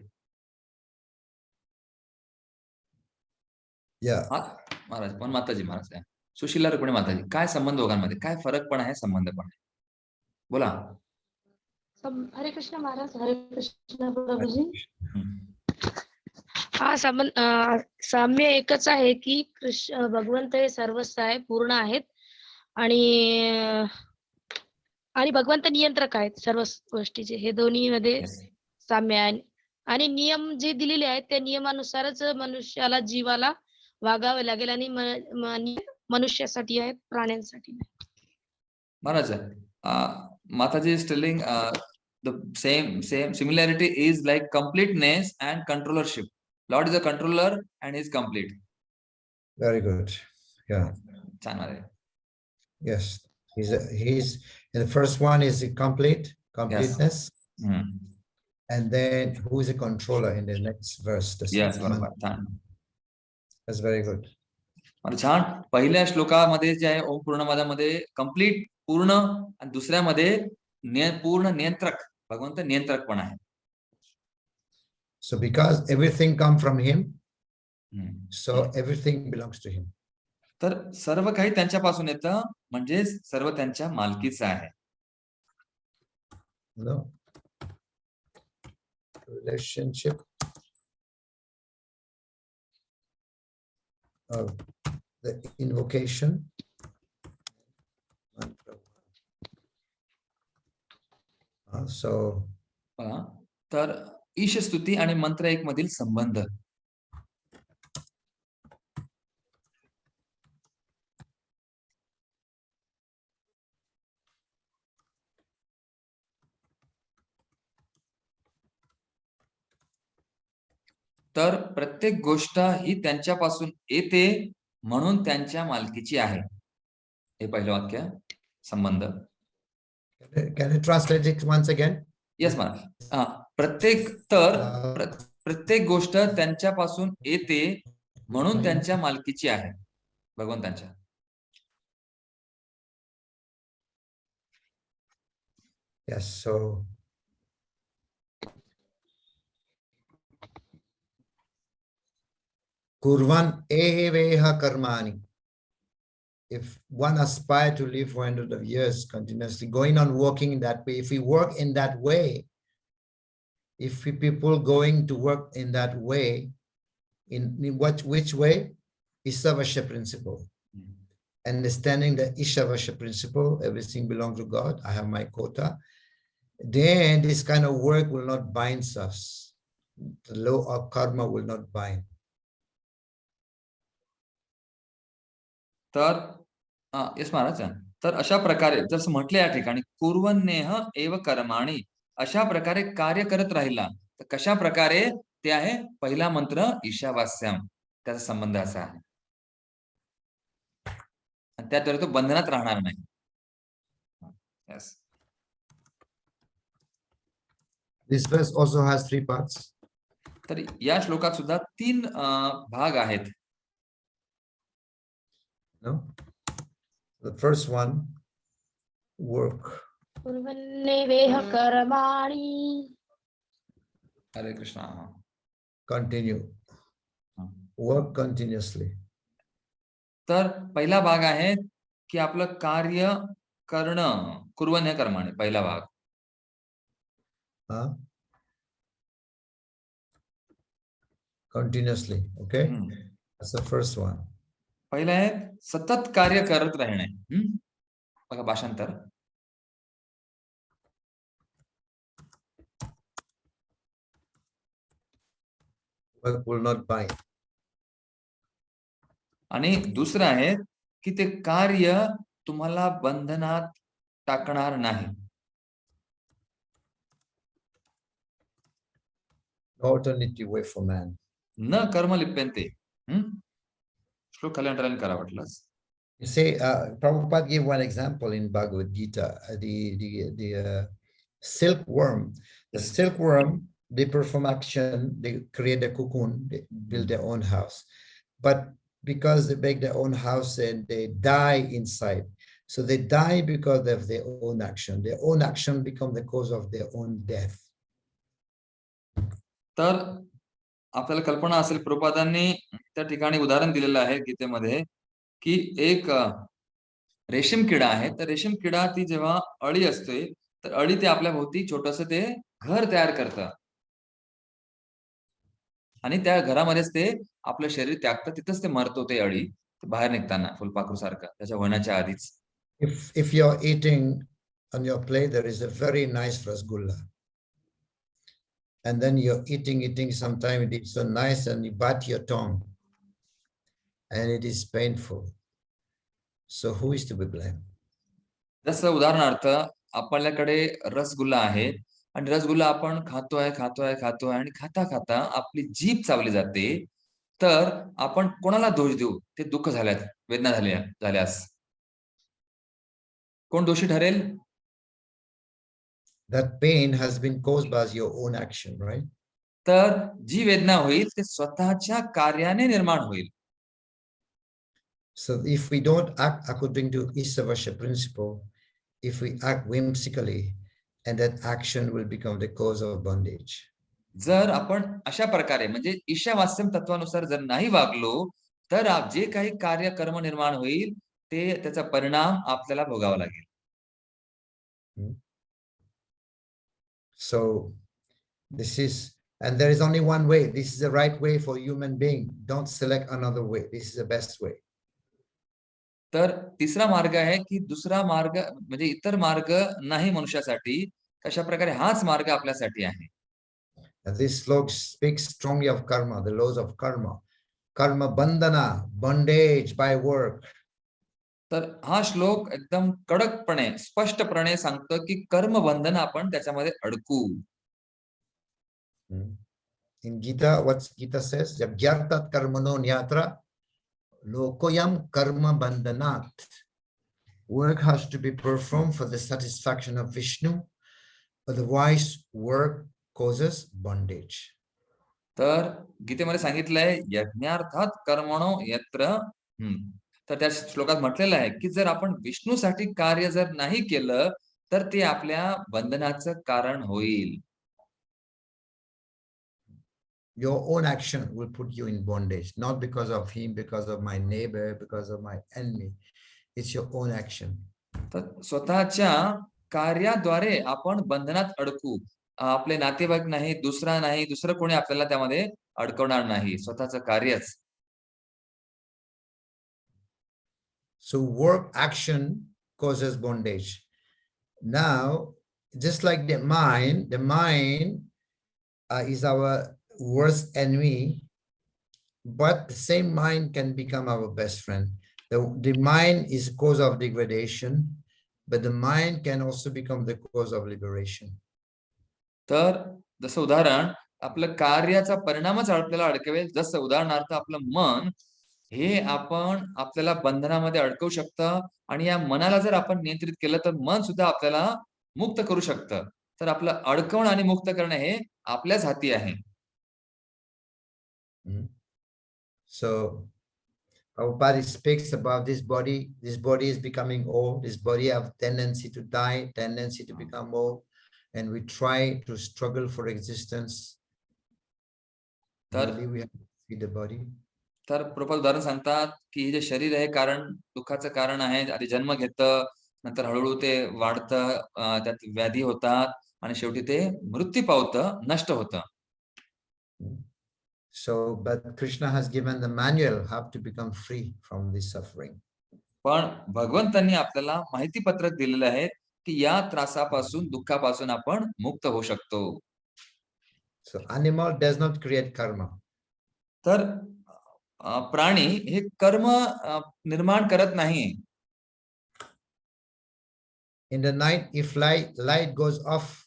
महाराज पण माताजी महाराज सुशीला रुक्मिणी माताजी, काय संबंध दोघांमध्ये, काय फरक पण आहे, संबंध पण आहे, बोला. हरे कृष्ण महाराज. हरे कृष्ण प्रभूजी. हा संबंध साम्य एकच आहे की कृष्ण भगवंत हे सर्वस्व आहे, पूर्ण आहेत आणि भगवंत नियंत्रक आहेत सर्व गोष्टीचे. हे दोन्ही मध्ये साम्य आहे आणि नियम जे दिलेले आहेत त्या नियमानुसारच मनुष्याला जीवाला वागावे लागेल आणि मनुष्यासाठी आहेत, प्राण्यांसाठी नाही. महाराज, Mataji is telling the same similarity is like completeness and controllership. Lord is a controller and is complete. Very good. Yeah. Chanare. Yes. He's the first one is the completeness. Yes. And then who is a controller in the next verse? Yes. That's very good. छान. पहिल्या श्लोकामध्ये जे आहे ओम पूर्णमदामध्ये complete पूर्ण आणि दुसऱ्यामध्ये पूर्ण नियंत्रक, भगवंत नियंत्रक पण आहे. So because everything come from him, so everything belongs to him. तर सर्व काही त्यांच्यापासून येतं, म्हणजे सर्व त्यांच्या मालकीचं आहे. No. Relationship of the invocation. तर ईश स्तुती आणि मंत्र 1 मधील संबंध. तर प्रत्येक गोष्ट ही त्यांच्यापासून येते म्हणून त्यांच्या मालकीची आहे. हे पहिलं वाक्य, संबंध. Can you translate it once again? Yes, महाराज. प्रत्येक गोष्ट त्यांच्यापासून येते म्हणून त्यांच्या मालकीची आहे, भगवंतांच्या. Yes, so Kurvan eveha karmani. If one aspire to live for hundreds of years continuously, going on working in that way, if we work in that way, if we people going to work in that way, in which way? Ishavasya principle. Understanding the Ishavasya principle, everything belongs to God, I have my quota, then this kind of work will not bind us. The law of karma will not bind. तर yes महाराज, तर अशा प्रकारे जसं म्हटलं या ठिकाणी कुर्वन्नेह एव कर्माणि, अशा प्रकारे कार्य करत राहिला तर कशा प्रकारे ते आहे पहिला मंत्र ईशावास्यम, त्याचा संबंध असा आहे. आणि त्याद्वारे तो बंधनात राहणार नाही. Yes. This verse also has 3 parts. तर या श्लोकात सुद्धा 3 भाग आहेत. No? The first one, work. Hare Krishna. Continue. Work continuously. तर पहिला भाग आहे की आपलं कार्य करणं, कुर्वन्य कर्माने, पहिला भाग. Continuously, okay? That's the first one. पहिला आहे सतत कार्य करत राहणे. बघा भाषांतर. Work will not bind. आणि दुसरं आहे की ते कार्य तुम्हाला बंधनात टाकणार नाही. No alternative way for man. न कर्म लिप्यन्ते. श्लोक खाली अंडरलाईन करा वाटलंस. You say, Prabhupada gave one example in Bhagavad Gita, the silkworm. The silkworm, they perform action, they create a cocoon, they build their own house. But because they make their own house and they die inside, so they die because of their own action. Their own action become the cause of their own death. तर आपल्याला कल्पना असेल, प्रभुपादांनी त्या ठिकाणी उदाहरण दिलेलं आहे गीतेमध्ये की एक रेशीम किडा आहे. तर रेशीम किडा ती जेव्हा अळी असते तर अळी ते आपल्या भोवती छोटस ते घर तयार करतं आणि त्या घरामध्येच ते आपलं शरीर त्यागतं. तिथंच ते मरतो ते अळी बाहेर निघताना फुलपाखरू सारखं त्याच्या होण्याच्या आधीच. If you're eating on your plate, there is a very nice rasgulla. And then you're eating, sometime it is so nice and you bite your tongue. And it is painful. So who is to be blamed? जसं उदाहरणार्थ आपल्याकडे रसगुल्ला आहे आणि रसगुल्ला आपण खातोय आणि खाता खाता आपली जीभ चावली जाते. तर आपण कोणाला दोष देऊ? ते दुःख झाल्यास, वेदना झाल्यास कोण दोषी ठरेल? That pain has been caused by your own action, right? तर जी वेदना होईल ते स्वतःच्या कार्याने निर्माण होईल. So if we don't act according to Ishopnishad principle, if we act whimsically, and that action will become the cause of bondage. जर आपण अशा प्रकारे म्हणजे ईशावास्यम तत्वानुसार जर नाही वागलो तर जे काही कार्य कर्म निर्माण होईल ते त्याचा परिणाम आपल्याला भोगावा लागेल. So this is, and there is only one way. This is the right way for human being. Don't select another way. This is the best way. तर तिसरा मार्ग आहे की दुसरा मार्ग म्हणजे इतर मार्ग नाही मनुष्यासाठी. अशा प्रकारे हाच मार्ग आपल्यासाठी आहे. And this slok speaks strongly of karma, the laws of karma. Karma bandhana, bondage by work. तर हा श्लोक एकदम कडकपणे स्पष्टपणे सांगतो की कर्म बंधन आपण त्याच्यामध्ये अडकू. In Gita, what Gita says, Jagyartat karmano nyatra lokoyam karma bandhanat. Work has to be performed for the satisfaction of Vishnu, otherwise work causes bondage. तर गीतेमध्ये सांगितलंय यज्ञार्थात कर्मणो यत्र. तर त्या श्लोकात म्हटलेलं आहे की जर आपण विष्णूसाठी कार्य जर नाही केलं तर ते आपल्या बंधनाचं कारण होईल. Your own action will put you in bondage, not because of him, because of my neighbor, because of my enemy. It's your own action. तर स्वतःच्या कार्याद्वारे आपण बंधनात अडकू. आपले नातेवाईक नाही, दुसरं कोणी आपल्याला त्यामध्ये अडकवणार नाही, स्वतःचं कार्यच. So work action causes bondage. Now, just like the mind is our worst enemy, but the same mind can become our best friend. The mind is cause of degradation, but the mind can also become the cause of liberation. तर जसं उदाहरण आपलं कार्याचा परिणामच आपल्याला अडकवेल. जसं उदाहरणार्थ आपलं मन हे आपण आपल्याला बंधनामध्ये अडकवू शकतं आणि या मनाला जर आपण नियंत्रित केलं तर मन सुद्धा आपल्याला मुक्त करू शकतं. तर आपलं अडकवणं आणि मुक्त करणं हे आपल्याच हाती आहे. So Prabhupada speaks about this body. This body is becoming old. This body have tendency to die, tendency to become old, and we try to struggle for existence. Really, we have to feed the body. तर प्रभुपाद उदाहरण सांगतात की हे जे शरीर आहे कारण दुःखाचं कारण आहे. आधी जन्म घेतं, नंतर हळूहळू ते वाढतं, त्यात व्याधी होतात आणि शेवटी ते मृत्यू पावतं, नष्ट होतं. So, but Krishna has given the manual how to become free from this suffering. पण भगवंतांनी आपल्याला माहिती पत्रक दिलेलं आहे की या त्रासापासून दुःखापासून आपण मुक्त होऊ शकतो. So animal does not create karma. तर प्राणी हे कर्म निर्माण करत नाही. In the night, if light goes off,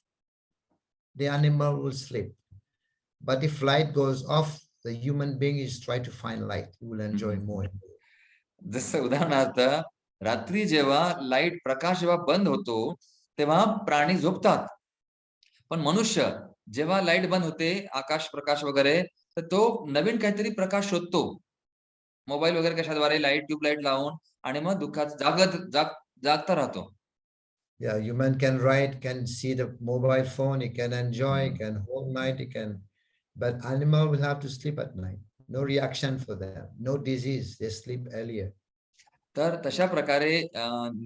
the animal will sleep. But if light goes off, the human being is try to find light. He will enjoy more. जसं उदाहरणार्थ रात्री जेव्हा लाईट प्रकाश जेव्हा बंद होतो तेव्हा प्राणी झोपतात, पण मनुष्य जेव्हा लाईट बंद होते, आकाश प्रकाश वगैरे, तर तो नवीन काहीतरी प्रकाश शोधतो, मोबाईल वगैरे कशाद्वारे लाईट ट्यूबलाईट लावून, आणि मग दुःखात जागता राहतो. Yeah, human can write, can see the mobile phone, he can enjoy, can whole night, he can, but animal will have to sleep at night. No reaction for them, no disease, they sleep earlier. तर तशा प्रकारे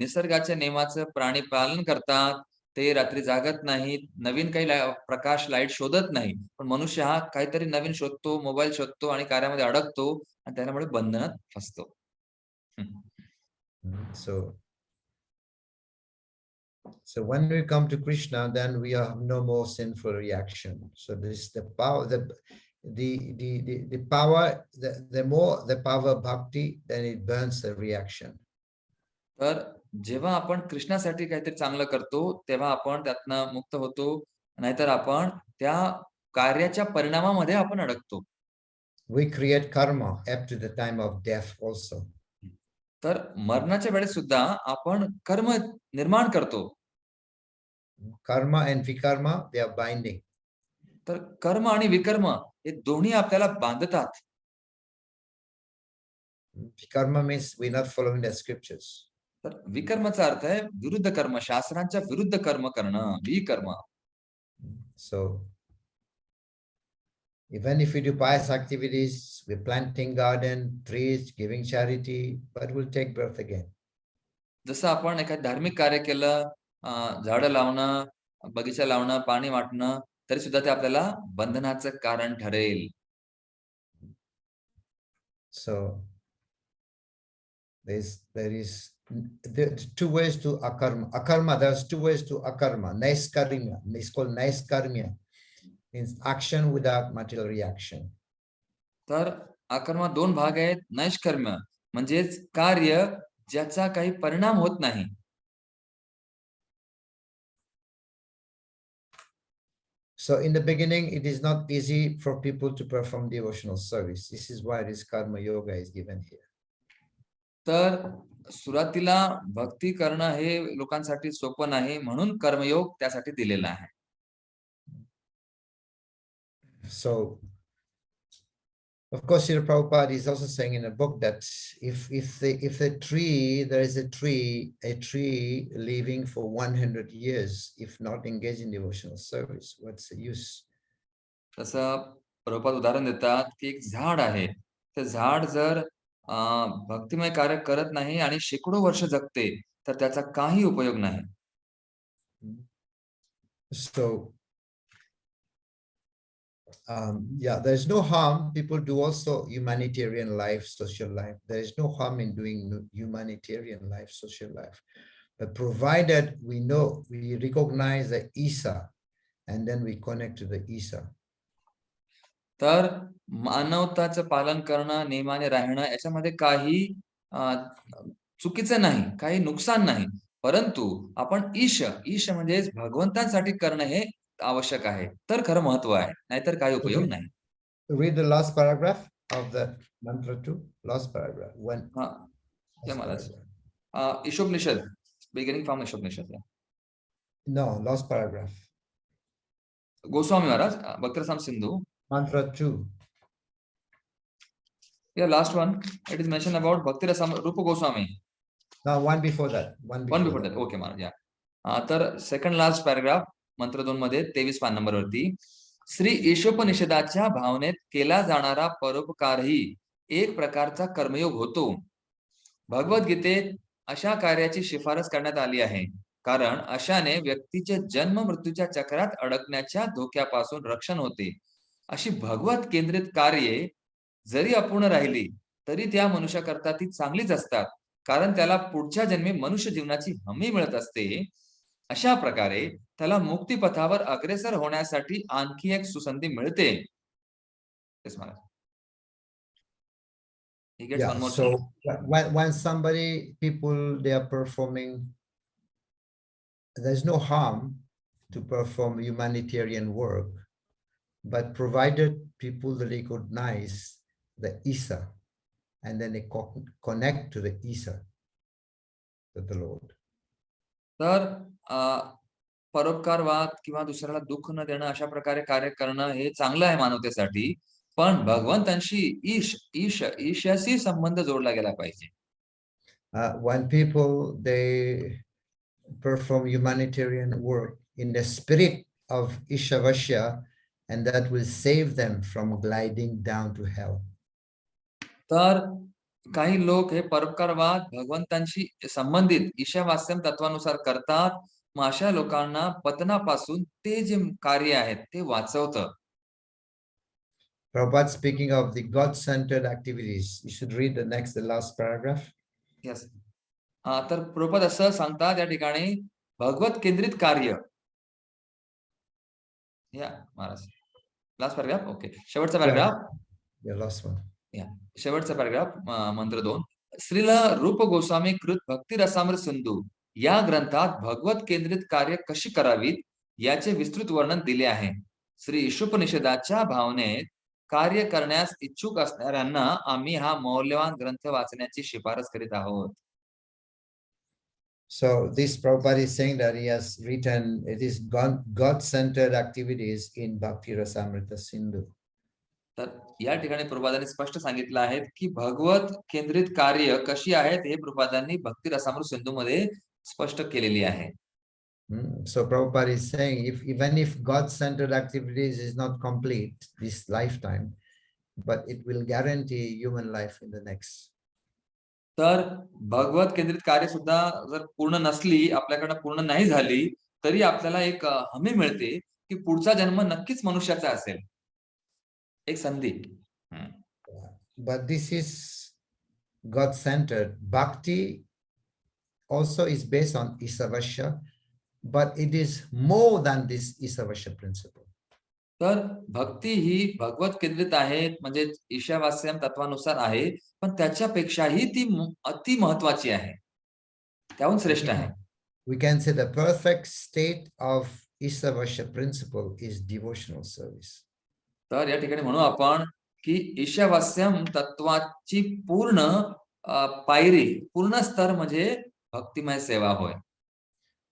निसर्गाच्या नियमाचं प्राणी पालन करतात, ते रात्री जागत नाहीत, नवीन काही प्रकाश लाईट शोधत नाही, पण मनुष्य हा काहीतरी नवीन शोधतो, मोबाईल शोधतो आणि कार्यामध्ये अडकतो आणि त्यामुळे बंधनात फसतो. So when we come to Krishna, then we have no more sinful reaction. So this is the power, the power, the more the power of bhakti, then it burns the reaction. तर जेव्हा आपण कृष्णासाठी काहीतरी चांगलं करतो तेव्हा आपण त्यातनं मुक्त होतो, नाहीतर आपण त्या कार्याच्या परिणामामध्ये आपण अडकतो. We create karma up to the time of death also. तर मरणाच्या वेळेस सुद्धा आपण कर्म निर्माण करतो. Karma and vikarma, they are binding. तर कर्म आणि विकर्म हे दोन्ही आपल्याला बांधतात. Vikarma means we're not following the scriptures. तर विकर्माचा अर्थ आहे विरुद्ध कर्म, शास्त्रांच्या विरुद्ध कर्म करणं, विकर्म. So even if we do pious activities, we're planting garden, trees, giving charity, but we'll take birth again. जसं आपण एखादं धार्मिक कार्य केलं, झाडं लावणं, बगीचा लावणं, पाणी वाटणं, तरी सुद्धा ते आपल्याला बंधनाचं कारण ठरेल. So there is two ways to akarma. Akarma, there's two ways to akarma. Naiskarmya, it's called naiskarmya, means action without material reaction. तर अकर्म दोन भाग आहेत. नैष्कर्म्य म्हणजेच कार्य ज्याचा काही परिणाम होत नाही. So in the beginning, it is not easy for people to perform devotional service. This is why this karma yoga is given here. तर सुरुवातीला भक्ती करणं हे लोकांसाठी सोपं नाही, म्हणून कर्मयोग त्यासाठी दिलेला आहे. So of course, Srila Prabhupada is also saying in a book that if a tree, there is a tree living for 100 years, if not engaged in devotional service, what's the use? तसं प्रभुपाद उदाहरण देतात की एक झाड आहे, ते झाड जर भक्तिमय कार्य करत नाही आणि शेकडो वर्ष जगते, तर त्याचा काही उपयोग नाही. So yeah, there's no harm. People do also humanitarian life, social life. There is no harm in doing humanitarian life, social life. But provided we know, we recognize the Isa, and then we connect to the Isa. तर मानवताचं पालन करणं, नियमाने राहणं याच्यामध्ये काही चुकीचं नाही, काही नुकसान नाही, परंतु आपण ईश म्हणजे भगवंतांसाठी करणं हे आवश्यक आहे, तर खरं महत्व आहे, नाहीतर काही उपयोग नाही. Read the last paragraph of the mantra 2, last paragraph. When Ishopnishad, beginning from Ishopnishad. No, last paragraph. Goswami Maharaj, Bhakti-Rasam Sindhu. Mantra 2. Yeah, last one. It is mentioned about Bhakti-Rasam Rupa Goswami. No, one before that. One before that. Okay, Maharaj. Yeah. तर second last paragraph. मंत्र 2 मध्ये 23 पान number वरती श्री ईशोपनिषदाच्या भावनेत केला जाणारा परोपकारही एक प्रकारचा कर्मयोग होतो. भगवद्गीतेत अशा कार्याची शिफारस करण्यात आली आहे, कारण अशाने व्यक्तीचे जन्म मृत्यूच्या चक्रात अडकण्याच्या धोक्यापासून रक्षण होते. अशी भगवत केंद्रित कार्ये जरी अपूर्ण राहिली तरी त्या मनुष्याकरता ती चांगलीच असतात, कारण त्याला पुढच्या जन्मी मनुष्य जीवनाची हमी मिळत असते. अशा प्रकारे त्याला मुक्तिपथावर अग्रेसर होण्यासाठी आणखी एक सुसंधी मिळते. Yes, Maharaj. He gets one more So chance. when somebody, people, they are performing, there's no harm to perform humanitarian work, but provided people recognize the Isa and then they connect to the Isa, to the Lord. तर परोपकारवाद किंवा दुसऱ्याला दुःख न देणं अशा प्रकारे कार्य करणं हे चांगलं आहे मानवतेसाठी, पण भगवंतांशी ईशाशी संबंध जोडला गेला पाहिजे. When people, they perform humanitarian work in the spirit of Ishavasya, and that will save them from gliding down to hell. तर काही लोक हे परोपकारवाद भगवंतांशी संबंधित ईशावास्यम तत्वानुसार करतात. मग अशा लोकांना पतनापासून ते जे कार्य आहेत ते वाचवतं. Prabhupada speaking of the God-centered activities, you should read the last paragraph. Yes. तर प्रभुपाद असं सांगतात या ठिकाणी भगवत केंद्रित कार्य. या महाराज लास्ट पॅराग्राफ. ओके, शेवटचा पॅराग्राफ. Last one. या शेवटचा पॅराग्राफ मंत्र 2. श्रील रूप गोस्वामी कृत भक्ती रसामृत सिंधू या ग्रंथात भगवत केंद्रित कार्य कशी करावीत याचे विस्तृत वर्णन दिले आहे. श्री इशोपनिषदाच्या भावनेत कार्य करण्यास इच्छुक असणाऱ्यांना आम्ही हा मौल्यवान ग्रंथ वाचण्याची शिफारस करीत आहोत. So this Prabhupada is saying that he has written, it is God-centered activities in Bhakti Rasamrita Sindhu. तर या ठिकाणी प्रभुपादांनी स्पष्ट सांगितलं आहे की भगवत केंद्रित कार्य कशी आहेत हे प्रभुपादांनी भक्ती रसामृत सिंधू मध्ये स्पष्ट केलेली आहे. So Prabhupada is saying, even if God-centered activities is not complete this lifetime, but it will guarantee human life in the next. तर भगवत केंद्रित कार्य सुद्धा जर पूर्ण नसली, आपल्याकडे पूर्ण नाही झाली, तरी आपल्याला एक हमी मिळते की पुढचा जन्म नक्कीच मनुष्याचा असेल, एक संधी. But this is God-centered. Bhakti also is based on Isavasya, but it is more than this Isavasya principle. तर भक्ती ही भगवत केंद्रित आहे, म्हणजे ईशावास्यम तत्वानुसार आहे, पण त्याच्यापेक्षाही ती अति महत्वाची आहे, त्याहून श्रेष्ठ आहे. We can say the perfect state of Isavasya principle is devotional service. तर या ठिकाणी म्हणू आपण की ईशावास्यम तत्वाची पूर्ण पायरी, पूर्ण स्तर म्हणजे भक्तिमय सेवा होय.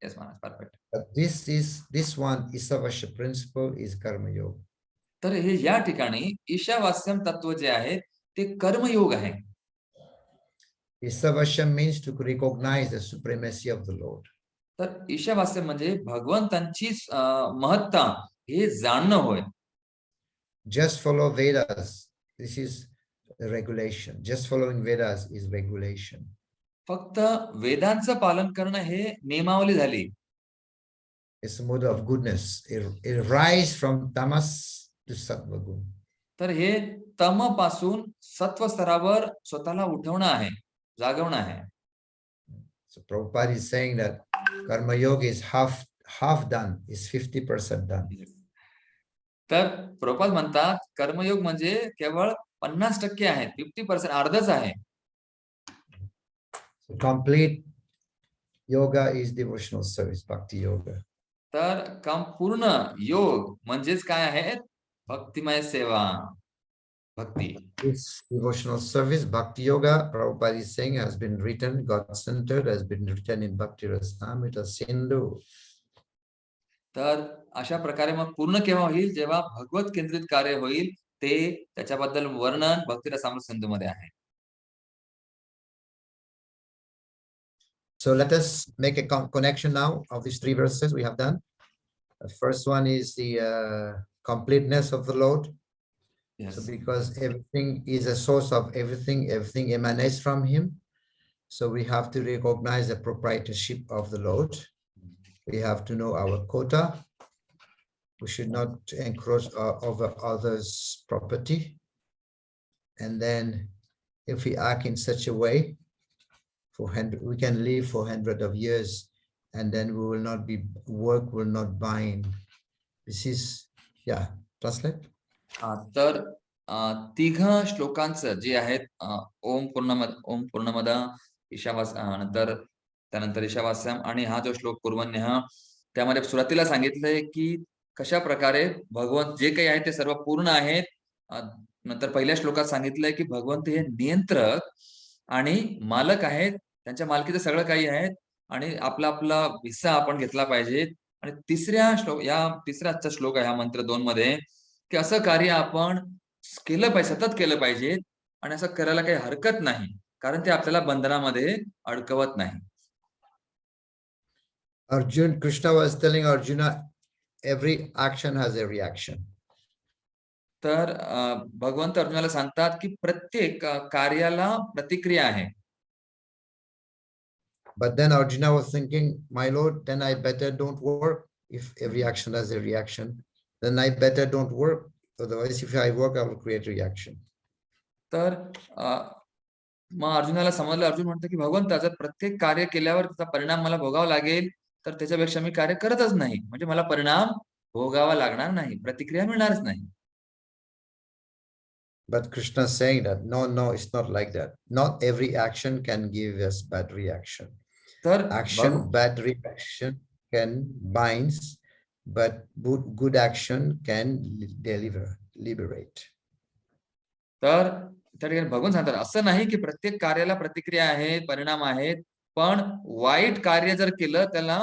Yes, Maharaj, perfect. But this one Isavasya principle is karma yoga. तर हे या ठिकाणी ईशावास्यम तत्व जे आहे ते कर्मयोग आहे. Isavasya means to recognize the supremacy of the Lord. तर ईशावास्यम म्हणजे भगवंतांची महत्ता हे जाणणं होय. Just follow Vedas. This is regulation. Just following Vedas is regulation. फक्त वेदांचं पालन करणं हे नियमावली झाली. It's a mode of goodness. It rise from tamas to sattva gun. तर हे तम पासून सत्व स्तरावर स्वतःला उठवणं आहे, जागवणं आहे. So Prabhupada is saying that karma yoga is half done, is 50% done. तर प्रभुपाद म्हणतात कर्मयोग म्हणजे केवळ 50% आहे, 50% अर्धच आहे. So complete yoga is devotional service, bhakti yoga. तर पूर्ण योग म्हणजेच काय आहे? भक्तिमय सेवा, भक्ती. This devotional service, bhakti yoga, Prabhupada is saying, has been written, God-centered, has been written in Bhakti Rasamrita Sindhu. तर अशा प्रकारे मग पूर्ण केव्हा होईल? जेव्हा भगवत केंद्रित कार्य होईल, ते त्याच्याबद्दल वर्णन भक्ती रसामृत सिंधू मध्ये आहे. So let us make a connection now of these three verses we have done. The first one is the completeness of the Lord. Yes. So because everything is a source of everything, everything emanates from him. So we have to recognize the proprietorship of the Lord. We have to know our quota. We should not encroach over others' property. And then if we act in such a way, we can live for hundreds of years, and then we will not be, work will not bind. This is, yeah, translate. तर तिघ श्लोकांचं जे आहेत ओम पूर्णमदा ईशावास नंतर त्यानंतर ईशावास्यम आणि हा जो श्लोक पूर्वन्यः, त्यामध्ये सुरुवातीला सांगितलंय की कशा प्रकारे भगवंत जे काही आहे ते सर्व पूर्ण आहेत. नंतर पहिल्या श्लोकात सांगितलंय की भगवंत हे नियंत्रक आणि मालक आहेत, त्यांच्या मालकीचं सगळं काही आहेत आणि आपला आपला हिस्सा आपण घेतला पाहिजे. आणि तिसरा आजचा श्लोक आहे हा मंत्र 2 मध्ये, की असं कार्य आपण केलं पाहिजे, सतत केलं पाहिजे आणि असं करायला काही हरकत नाही, कारण ते आपल्याला बंधनामध्ये अडकवत नाही. Arjun, Krishna was telling Arjuna, every action has a reaction. तर भगवंत अर्जुनाला सांगतात की प्रत्येक कार्याला प्रतिक्रिया आहे. But then Arjuna was thinking, my Lord, then I better don't work. If every action has a reaction, then I better don't work. Otherwise, if I work, I will create reaction. तर मग अर्जुनाला समजलं, अर्जुन म्हणतो की भगवंत जर प्रत्येक कार्य केल्यावर त्याचा परिणाम मला भोगावा लागेल, तर त्याच्यापेक्षा मी कार्य करतच नाही, म्हणजे मला परिणाम भोगावा लागणार नाही, प्रतिक्रिया मिळणारच नाही. But Krishna is saying that no, it's not like that. Not every action can give us bad reaction. Bad reaction can binds, but good action can liberate. तर त्या ठिकाणी भगवान सांगतात असं नाही की प्रत्येक कार्याला प्रतिक्रिया आहे, परिणाम आहेत, पण वाईट कार्य जर केलं त्याला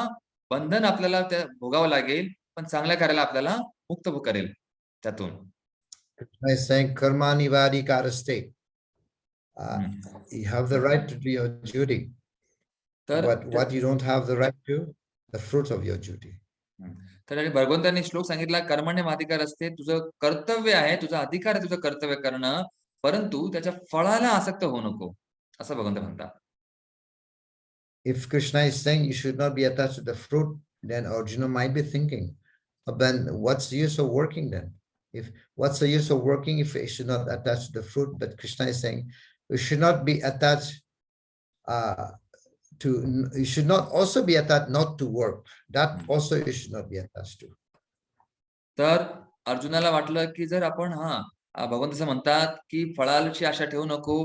बंधन आपल्याला भोगावं लागेल, पण चांगल्या कार्याला आपल्याला मुक्त करेल त्यातून. Krishna is saying karma nivadi karaste. You have the right to do your duty, but what you don't have the right to, the fruit of your duty. तर भगवंतांनी श्लोक सांगितला, कर्मण्य अधिकार असते, तुझं कर्तव्य आहे, तुझा अधिकार आहे तुझं कर्तव्य करणं, परंतु त्याच्या फळाला आसक्त होऊ नको, असं भगवंत म्हणतात. If Krishna is saying you should not be attached to the fruit, then Arjuna might be thinking, then what's the use of working then? What's the use of working if we should not attach to the fruit? But Krishna is saying we should not be attached you should not also be attached not to work. That also you should not be attached to. तर अर्जुनाला वाटलं की जर आपण भगवंत असं म्हणतात की फळाची आशा ठेवू नको,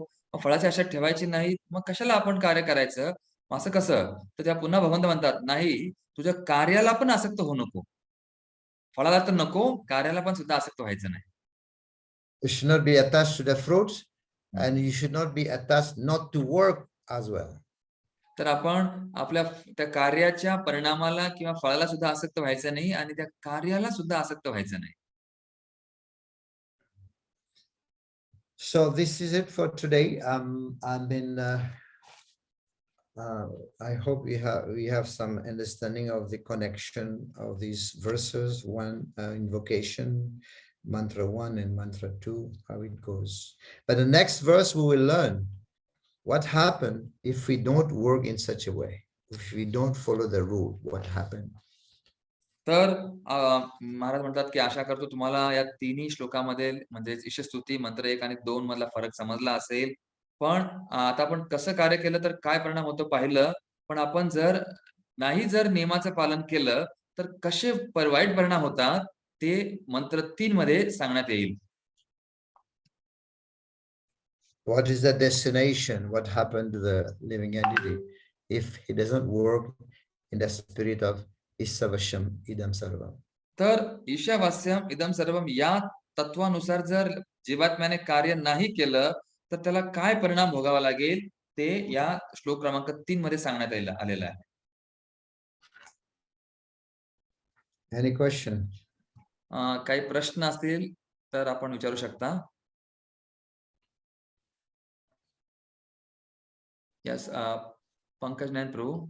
फळाची आशा ठेवायची नाही, मग कशाला आपण कार्य करायचं, असं कसं? तर त्या पुन्हा भगवंत म्हणतात नाही, तुझ्या कार्याला पण आसक्त होऊ नको, फळाला तर नको, कार्याला पण सुद्धा आसक्त व्हायचं नाही. You should not be attached to the fruits and you should not be attached not to work as well. तर आपण आपल्या त्या कार्याच्या परिणामाला किंवा फळाला सुद्धा आसक्त व्हायचं नाही आणि त्या कार्याला सुद्धा आसक्त व्हायचं नाही. So this is it for today. I hope we have some understanding of the connection of these verses, one invocation, mantra 1 and mantra 2, how it goes. But the next verse we will learn what happened if we don't work in such a way, if we don't follow the rule, what happened. तर महाराज म्हणतात की आशा करतो तुम्हाला या तिन्ही श्लोकामध्ये म्हणजे ईशस्तुती मंत्र 1 आणि 2 मधला फरक समजला असेल. पण आता आपण कसं कार्य केलं तर काय परिणाम होतो पाहिलं, पण आपण जर नियमाचं पालन केलं तर कसे वाईट परिणाम होतात ते मंत्र 3 मध्ये सांगण्यात येईल. What is the destination? What happened to the living entity if he doesn't work in the spirit of Ishopnishad idam sarvam? तर ईशावास्यम इदम सर्वम या तत्वानुसार जर जीवात्म्याने कार्य नाही केलं तर त्याला काय परिणाम भोगावा लागेल ते या श्लोक क्रमांक 3 मध्ये सांगण्यात आलेलं आहे. Any question? काही प्रश्न असतील तर आपण विचारू शकता. Yes, पंकज नयन प्रभू.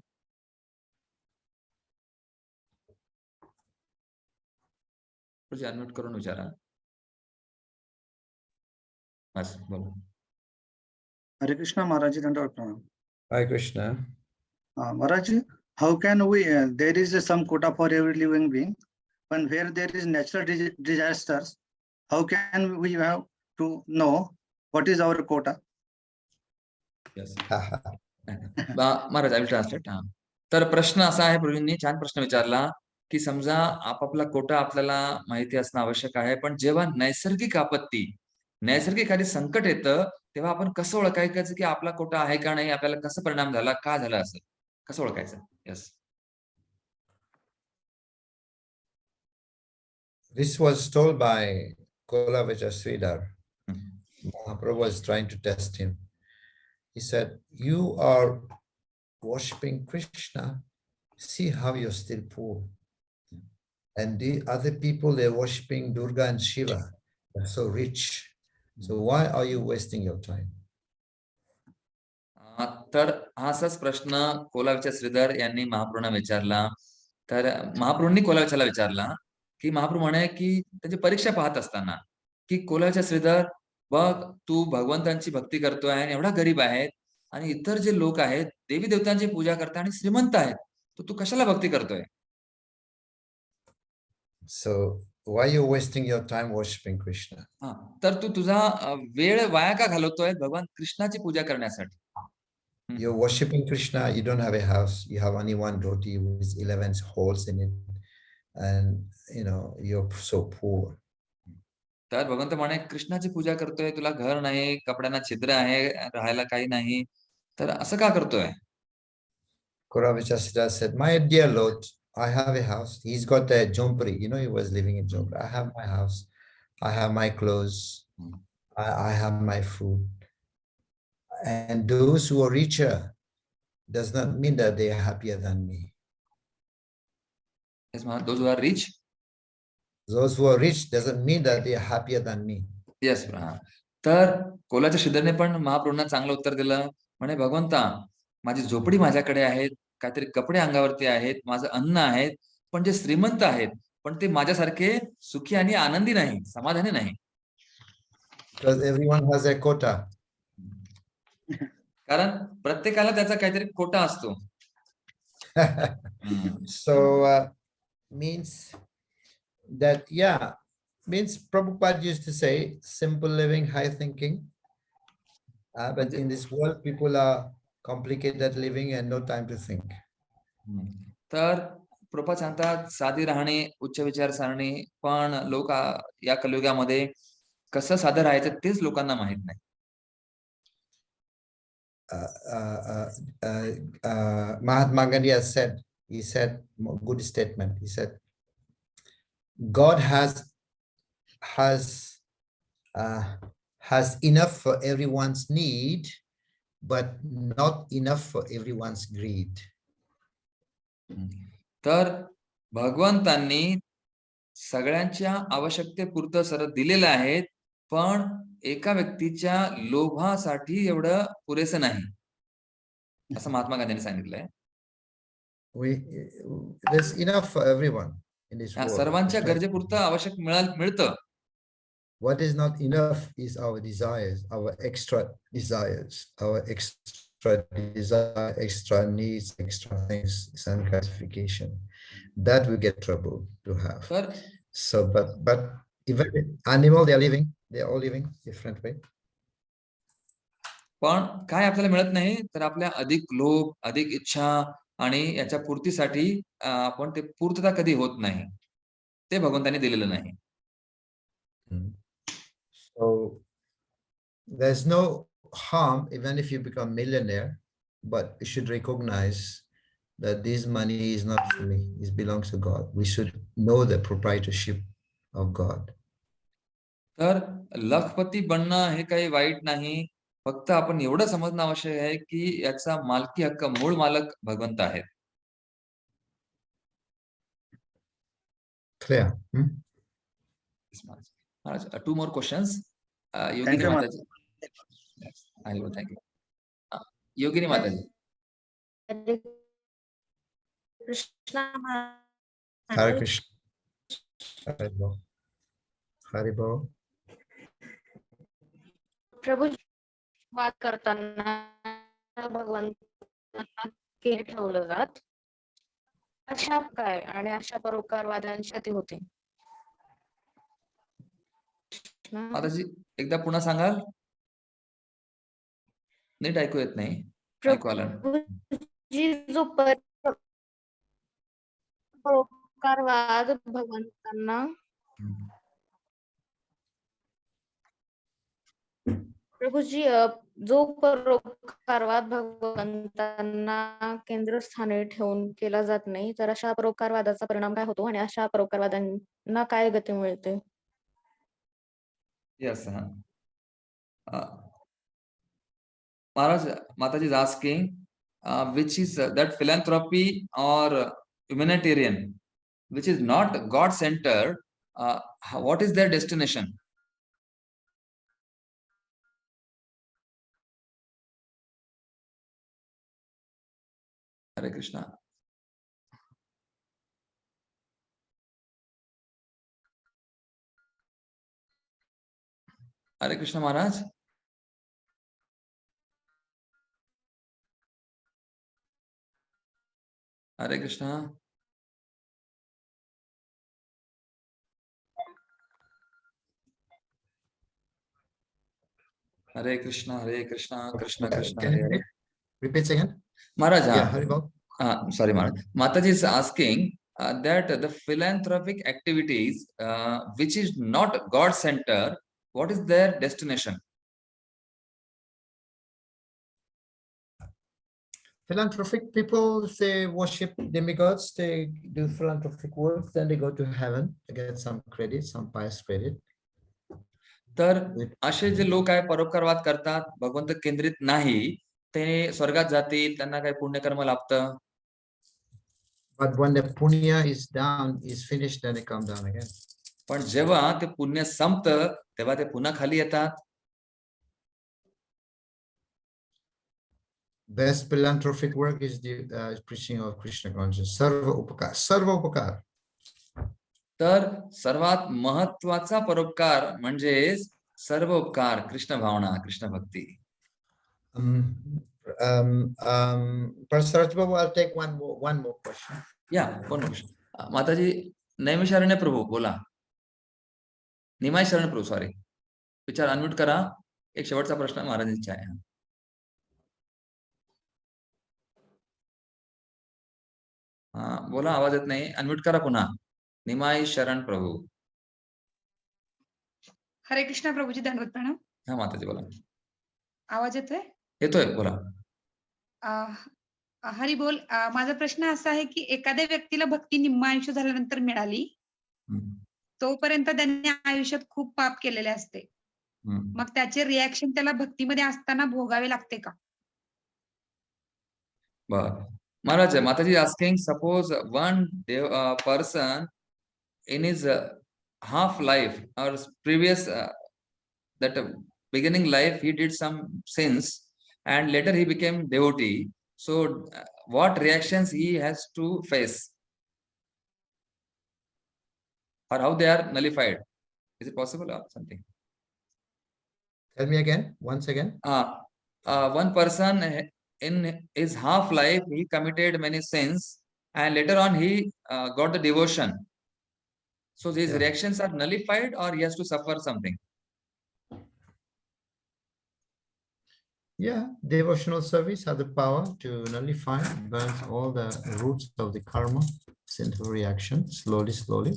तुझे अनम्यूट करून विचारा. बस बोलो. Hare Krishna Maharaj, Dandavad Pranam. Hare Krishna. Maharaj, how can we, there is some quota for every living being. When where there is natural disasters, how can we have to know what is our quota? Yes. Maharaj I will translate. तर प्रश्न असा आहे, प्रवीणनी छान प्रश्न विचारला की समजा आपापला कोटा आपल्याला माहिती असणं आवश्यक आहे, पण जेव्हा नैसर्गिक आपत्ती, नैसर्गिक एखादी संकट येतं तेव्हा आपण कसं ओळखायचं की आपला कोटा आहे का नाही, आपल्याला कसं परिणाम झाला, का झाला असं, कसं ओळखायचं? Yes. This was told by Kolavija Sridhar. Mahaprabhu was trying to test him. He said, you are worshipping Krishna. See how you're still poor. And the other people, they're worshipping Durga and Shiva. They're so rich. So why are you wasting your time? तर हा असाच प्रश्न कोलाविचा श्रीधर यांनी महाप्रभूंना विचारला. तर महाप्रभूंनी कोलाविचाला विचारला की महाप्रभू म्हणे की त्याची परीक्षा पाहत असताना की कोलाविचा श्रीधर, बघ तू भगवंतांची भक्ती करतोय आणि एवढा गरीब आहे, आणि इतर जे लोक आहेत देवी देवतांची पूजा करतात आणि श्रीमंत आहेत, तर तू कशाला भक्ती करतोय? So why are you wasting your time worshipping Krishna? तर तू तुझा वेळ वाया का घालवतोय भगवान कृष्णाची पूजा करण्यासाठी? You're worshipping Krishna, you don't have a house, you have only one dhoti with 11 holes in it, and you're so poor. तर भगवंत म्हणे कृष्णाची पूजा करतोय, तुला घर नाही, कपड्यांना छिद्र आहे, राहायला काही नाही, तर असं का करतोय? Koravija Sridhar said, my dear Lord, I have a house. He's got a jompri, he was living in jompri. I have my house, I have my clothes, I have my food. And those who are richer does not mean that they are happier than me. Yes, those who are rich? Those who are rich doesn't mean that they are happier than me. Yes. तर कोलाच्या श्रीधरने पण महाप्रभूंना चांगलं उत्तर दिलं. म्हणे भगवंता, माझी झोपडी माझ्याकडे आहेत, काहीतरी कपडे अंगावरती आहेत, माझं अन्न आहे, पण जे श्रीमंत आहेत पण ते माझ्यासारखे सुखी आणि आनंदी नाही, समाधानी नाही. Because everyone has a quota. कारण प्रत्येकाला त्याचा काहीतरी कोटा असतो. So means that, means Prabhupada used to say simple living, high thinking. But in this world, people are complicated living and no time to think. तर प्रभुपाद सांगतात साधी राहणे, उच्च विचारसरणी, पण लोक या कलियुगामध्ये कसं साधं राहायचं तेच लोकांना माहित नाही. Mahatma Gandhi has said, he said, good statement. He said, God has enough for everyone's need, but not enough for everyone's greed. तर भगवंतांनी सगळ्यांच्या आवश्यकतेपुरतं सरळ दिलेलं आहे, पण एका व्यक्तीच्या लोभासाठी एवढं पुरेसं नाही, असं महात्मा गांधींनी सांगितलंय. There's enough for everyone in this world. सर्वांच्या गरजेपुरतं आवश्यक मिळतं. What is not enough is our desires, our extra desires, our extra desire, extra needs, extra things, some classification. That we get trouble to have. So, but even animal, they're all living different way. पण काय आपल्याला मिळत नाही, तर आपल्या अधिक लोभ, अधिक इच्छा आणि याच्या पूर्तीसाठी आपण ते पूर्तता कधी होत नाही, ते भगवंतांनी दिलेलं नाही. So there's no harm even if you become millionaire, but you should recognize that this money is not for me, it belongs to God. We should know the proprietorship of God. तर लखपती बनणं हे काही white नाही, फक्त आपण एवढं समजणं आवश्यक आहे की याचा मालकी हक्क, मूळ मालक भगवंत आहेत. Clear? Two more questions. Yogini Mataji. Thank you. Yogini Mataji. Hare Krishna. Hare Bol. प्रभू बात करताना भगवंतांना ठेवलं जात अशा काय आणि अशा परोपकारवादांच्या ते होते. माताजी एकदा पुन्हा सांगाल? नीट ऐकू येत नाही. ऐकू आलं. जो परोपकारवाद भगवंतांना प्रभूजी जो परोपकारवाद भगवंतांना केंद्रस्थानी ठेवून केला जात नाही, तर अशा परोपकारवादाचा परिणाम काय होतो आणि अशा परोपकारवादांना काय गती मिळते? Yes. Maharaj, Mataji is asking, which is that philanthropy or humanitarian, which is not God-centered, what is their destination? Hare Krishna. Hare Krishna Maharaj. Hare Krishna. Hare Krishna, Hare Krishna, Krishna Krishna, Can you Hare Hare. repeat again? Maharaj, Yeah, Haribol. Sorry, Maharaj. Mataji is asking that the philanthropic activities, which is not God-centered, what is their destination? Philanthropic people, if they worship demigods, they do philanthropic work, then they go to heaven to get some credit, some pious credit. तर असे जे लोक आहे परोपकारवाद करतात, भगवंत केंद्रित नाही, ते स्वर्गात जातील, त्यांना काही पुण्यकर्म लाभतं. But when the punya is down, is finished, then they come down again. पण जेव्हा ते पुण्य संपतं, तेव्हा ते पुन्हा खाली येतात. Best philanthropic work is the preaching of Krishna consciousness. Sarva upakar. Sarva upakar. तर सर्वात महत्वाचा परोपकार म्हणजे सर्व उपकार, कृष्ण भावना, कृष्ण भक्ती. Pastor Babu, I'll take one more question. Yeah, one more question. Mataji, Naimisharanya प्रभू बोला. निमाय शरण प्रभू, सॉरी. विचार अनम्यूट करा. एक शेवटचा प्रश्न महाराजांचा आहे. बोला, आवाज येत नाही. अनम्यूट करा पुन्हा. निमाय शरण प्रभू. हरे कृष्णा प्रभूजी, दंडवत प्रणाम. हा माताजी बोला. आवाज येतोय? येतोय, बोला. हरी बोल. माझा प्रश्न असा आहे की एखाद्या व्यक्तीला भक्ती निम्म आयुष्य झाल्यानंतर मिळाली, तोपर्यंत त्यांनी आयुष्यात खूप पाप केलेले असते, मग त्याचे रिॲक्शन त्याला भक्तीमध्ये असताना भोगावे लागते का? बर. Maharaj, Mataji asking, suppose one person in his half life or previous that beginning life he did some sins and later he became devotee. So what reactions he has to face or how they are nullified? Is it possible or something? Tell me again, once again. One person in his half life he committed many sins and later on he got the devotion. So these reactions are nullified or he has to suffer something? Yeah, devotional service has the power to nullify, burn all the roots of the karma, sinful reaction, slowly,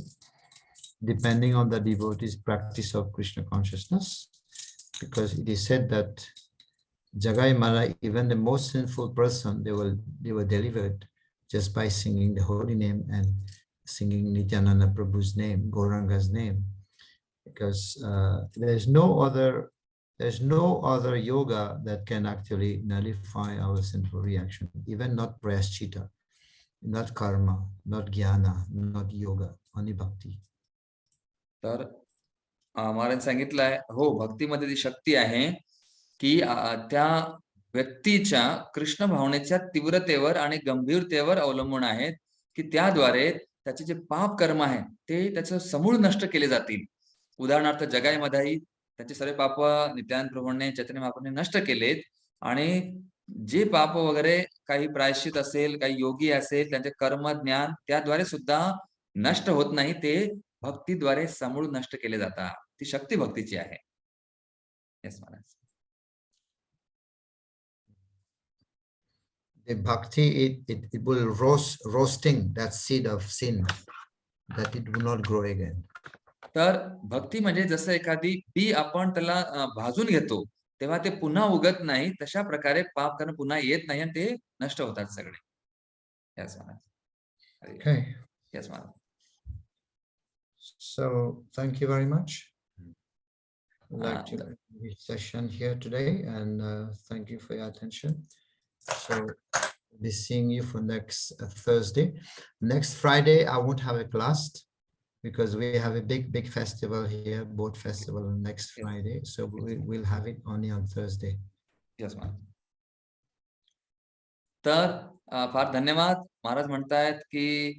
depending on the devotee's practice of Krishna consciousness. Because it is said that Jagai Mala, even the most sinful person, they were delivered just by singing the holy name and singing Nityananda Prabhu's name, Gauranga's name. Because there's no other yoga that can actually nullify our sinful reaction, even not prayaschita, not karma, not jnana, not yoga, only bhakti. तर महाराज सांगितलंय, हो, भक्तीमध्ये ती शक्ती आहे की त्या व्यक्तीच्या कृष्ण भावनेच्या तीव्रतेवर आणि गंभीरतेवर अवलंबून आहेत की त्याद्वारे त्याचे जे पाप कर्म आहेत ते त्याचं समूळ नष्ट केले जातील. उदाहरणार्थ जगाईमध्ये त्याचे सर्व पाप नित्यानंद प्रभूंनी, चैतन्य महाप्रभूंनी नष्ट केलेत आणि जे पाप वगैरे काही प्रायश्चित असेल, काही योगी असेल, त्यांचे कर्म ज्ञान त्याद्वारे सुद्धा नष्ट होत नाही, ते भक्तीद्वारे समूळ नष्ट केले जातात. ती शक्ती भक्तीची आहे. Yes Maharaj. The bhakti, it will roasting that seed of sin, that it will not grow again. तर भक्ती म्हणजे जसं एखादी बी आपण त्याला भाजून घेतो, तेव्हा ते पुन्हा उगत नाही. तशा प्रकारे पाप करणं पुन्हा येत नाही आणि ते नष्ट होतात सगळे. Yes Maharaj. Okay. Yes Maharaj. So thank you very much. I'd like to end this session here today, and thank you for your attention. So we'll be seeing you for next Thursday. Next Friday, I won't have a class because we have a big festival here, boat festival on next Friday. So we'll have it only on Thursday. Yes, ma'am. तर फार धन्यवाद. महाराज म्हणतायत की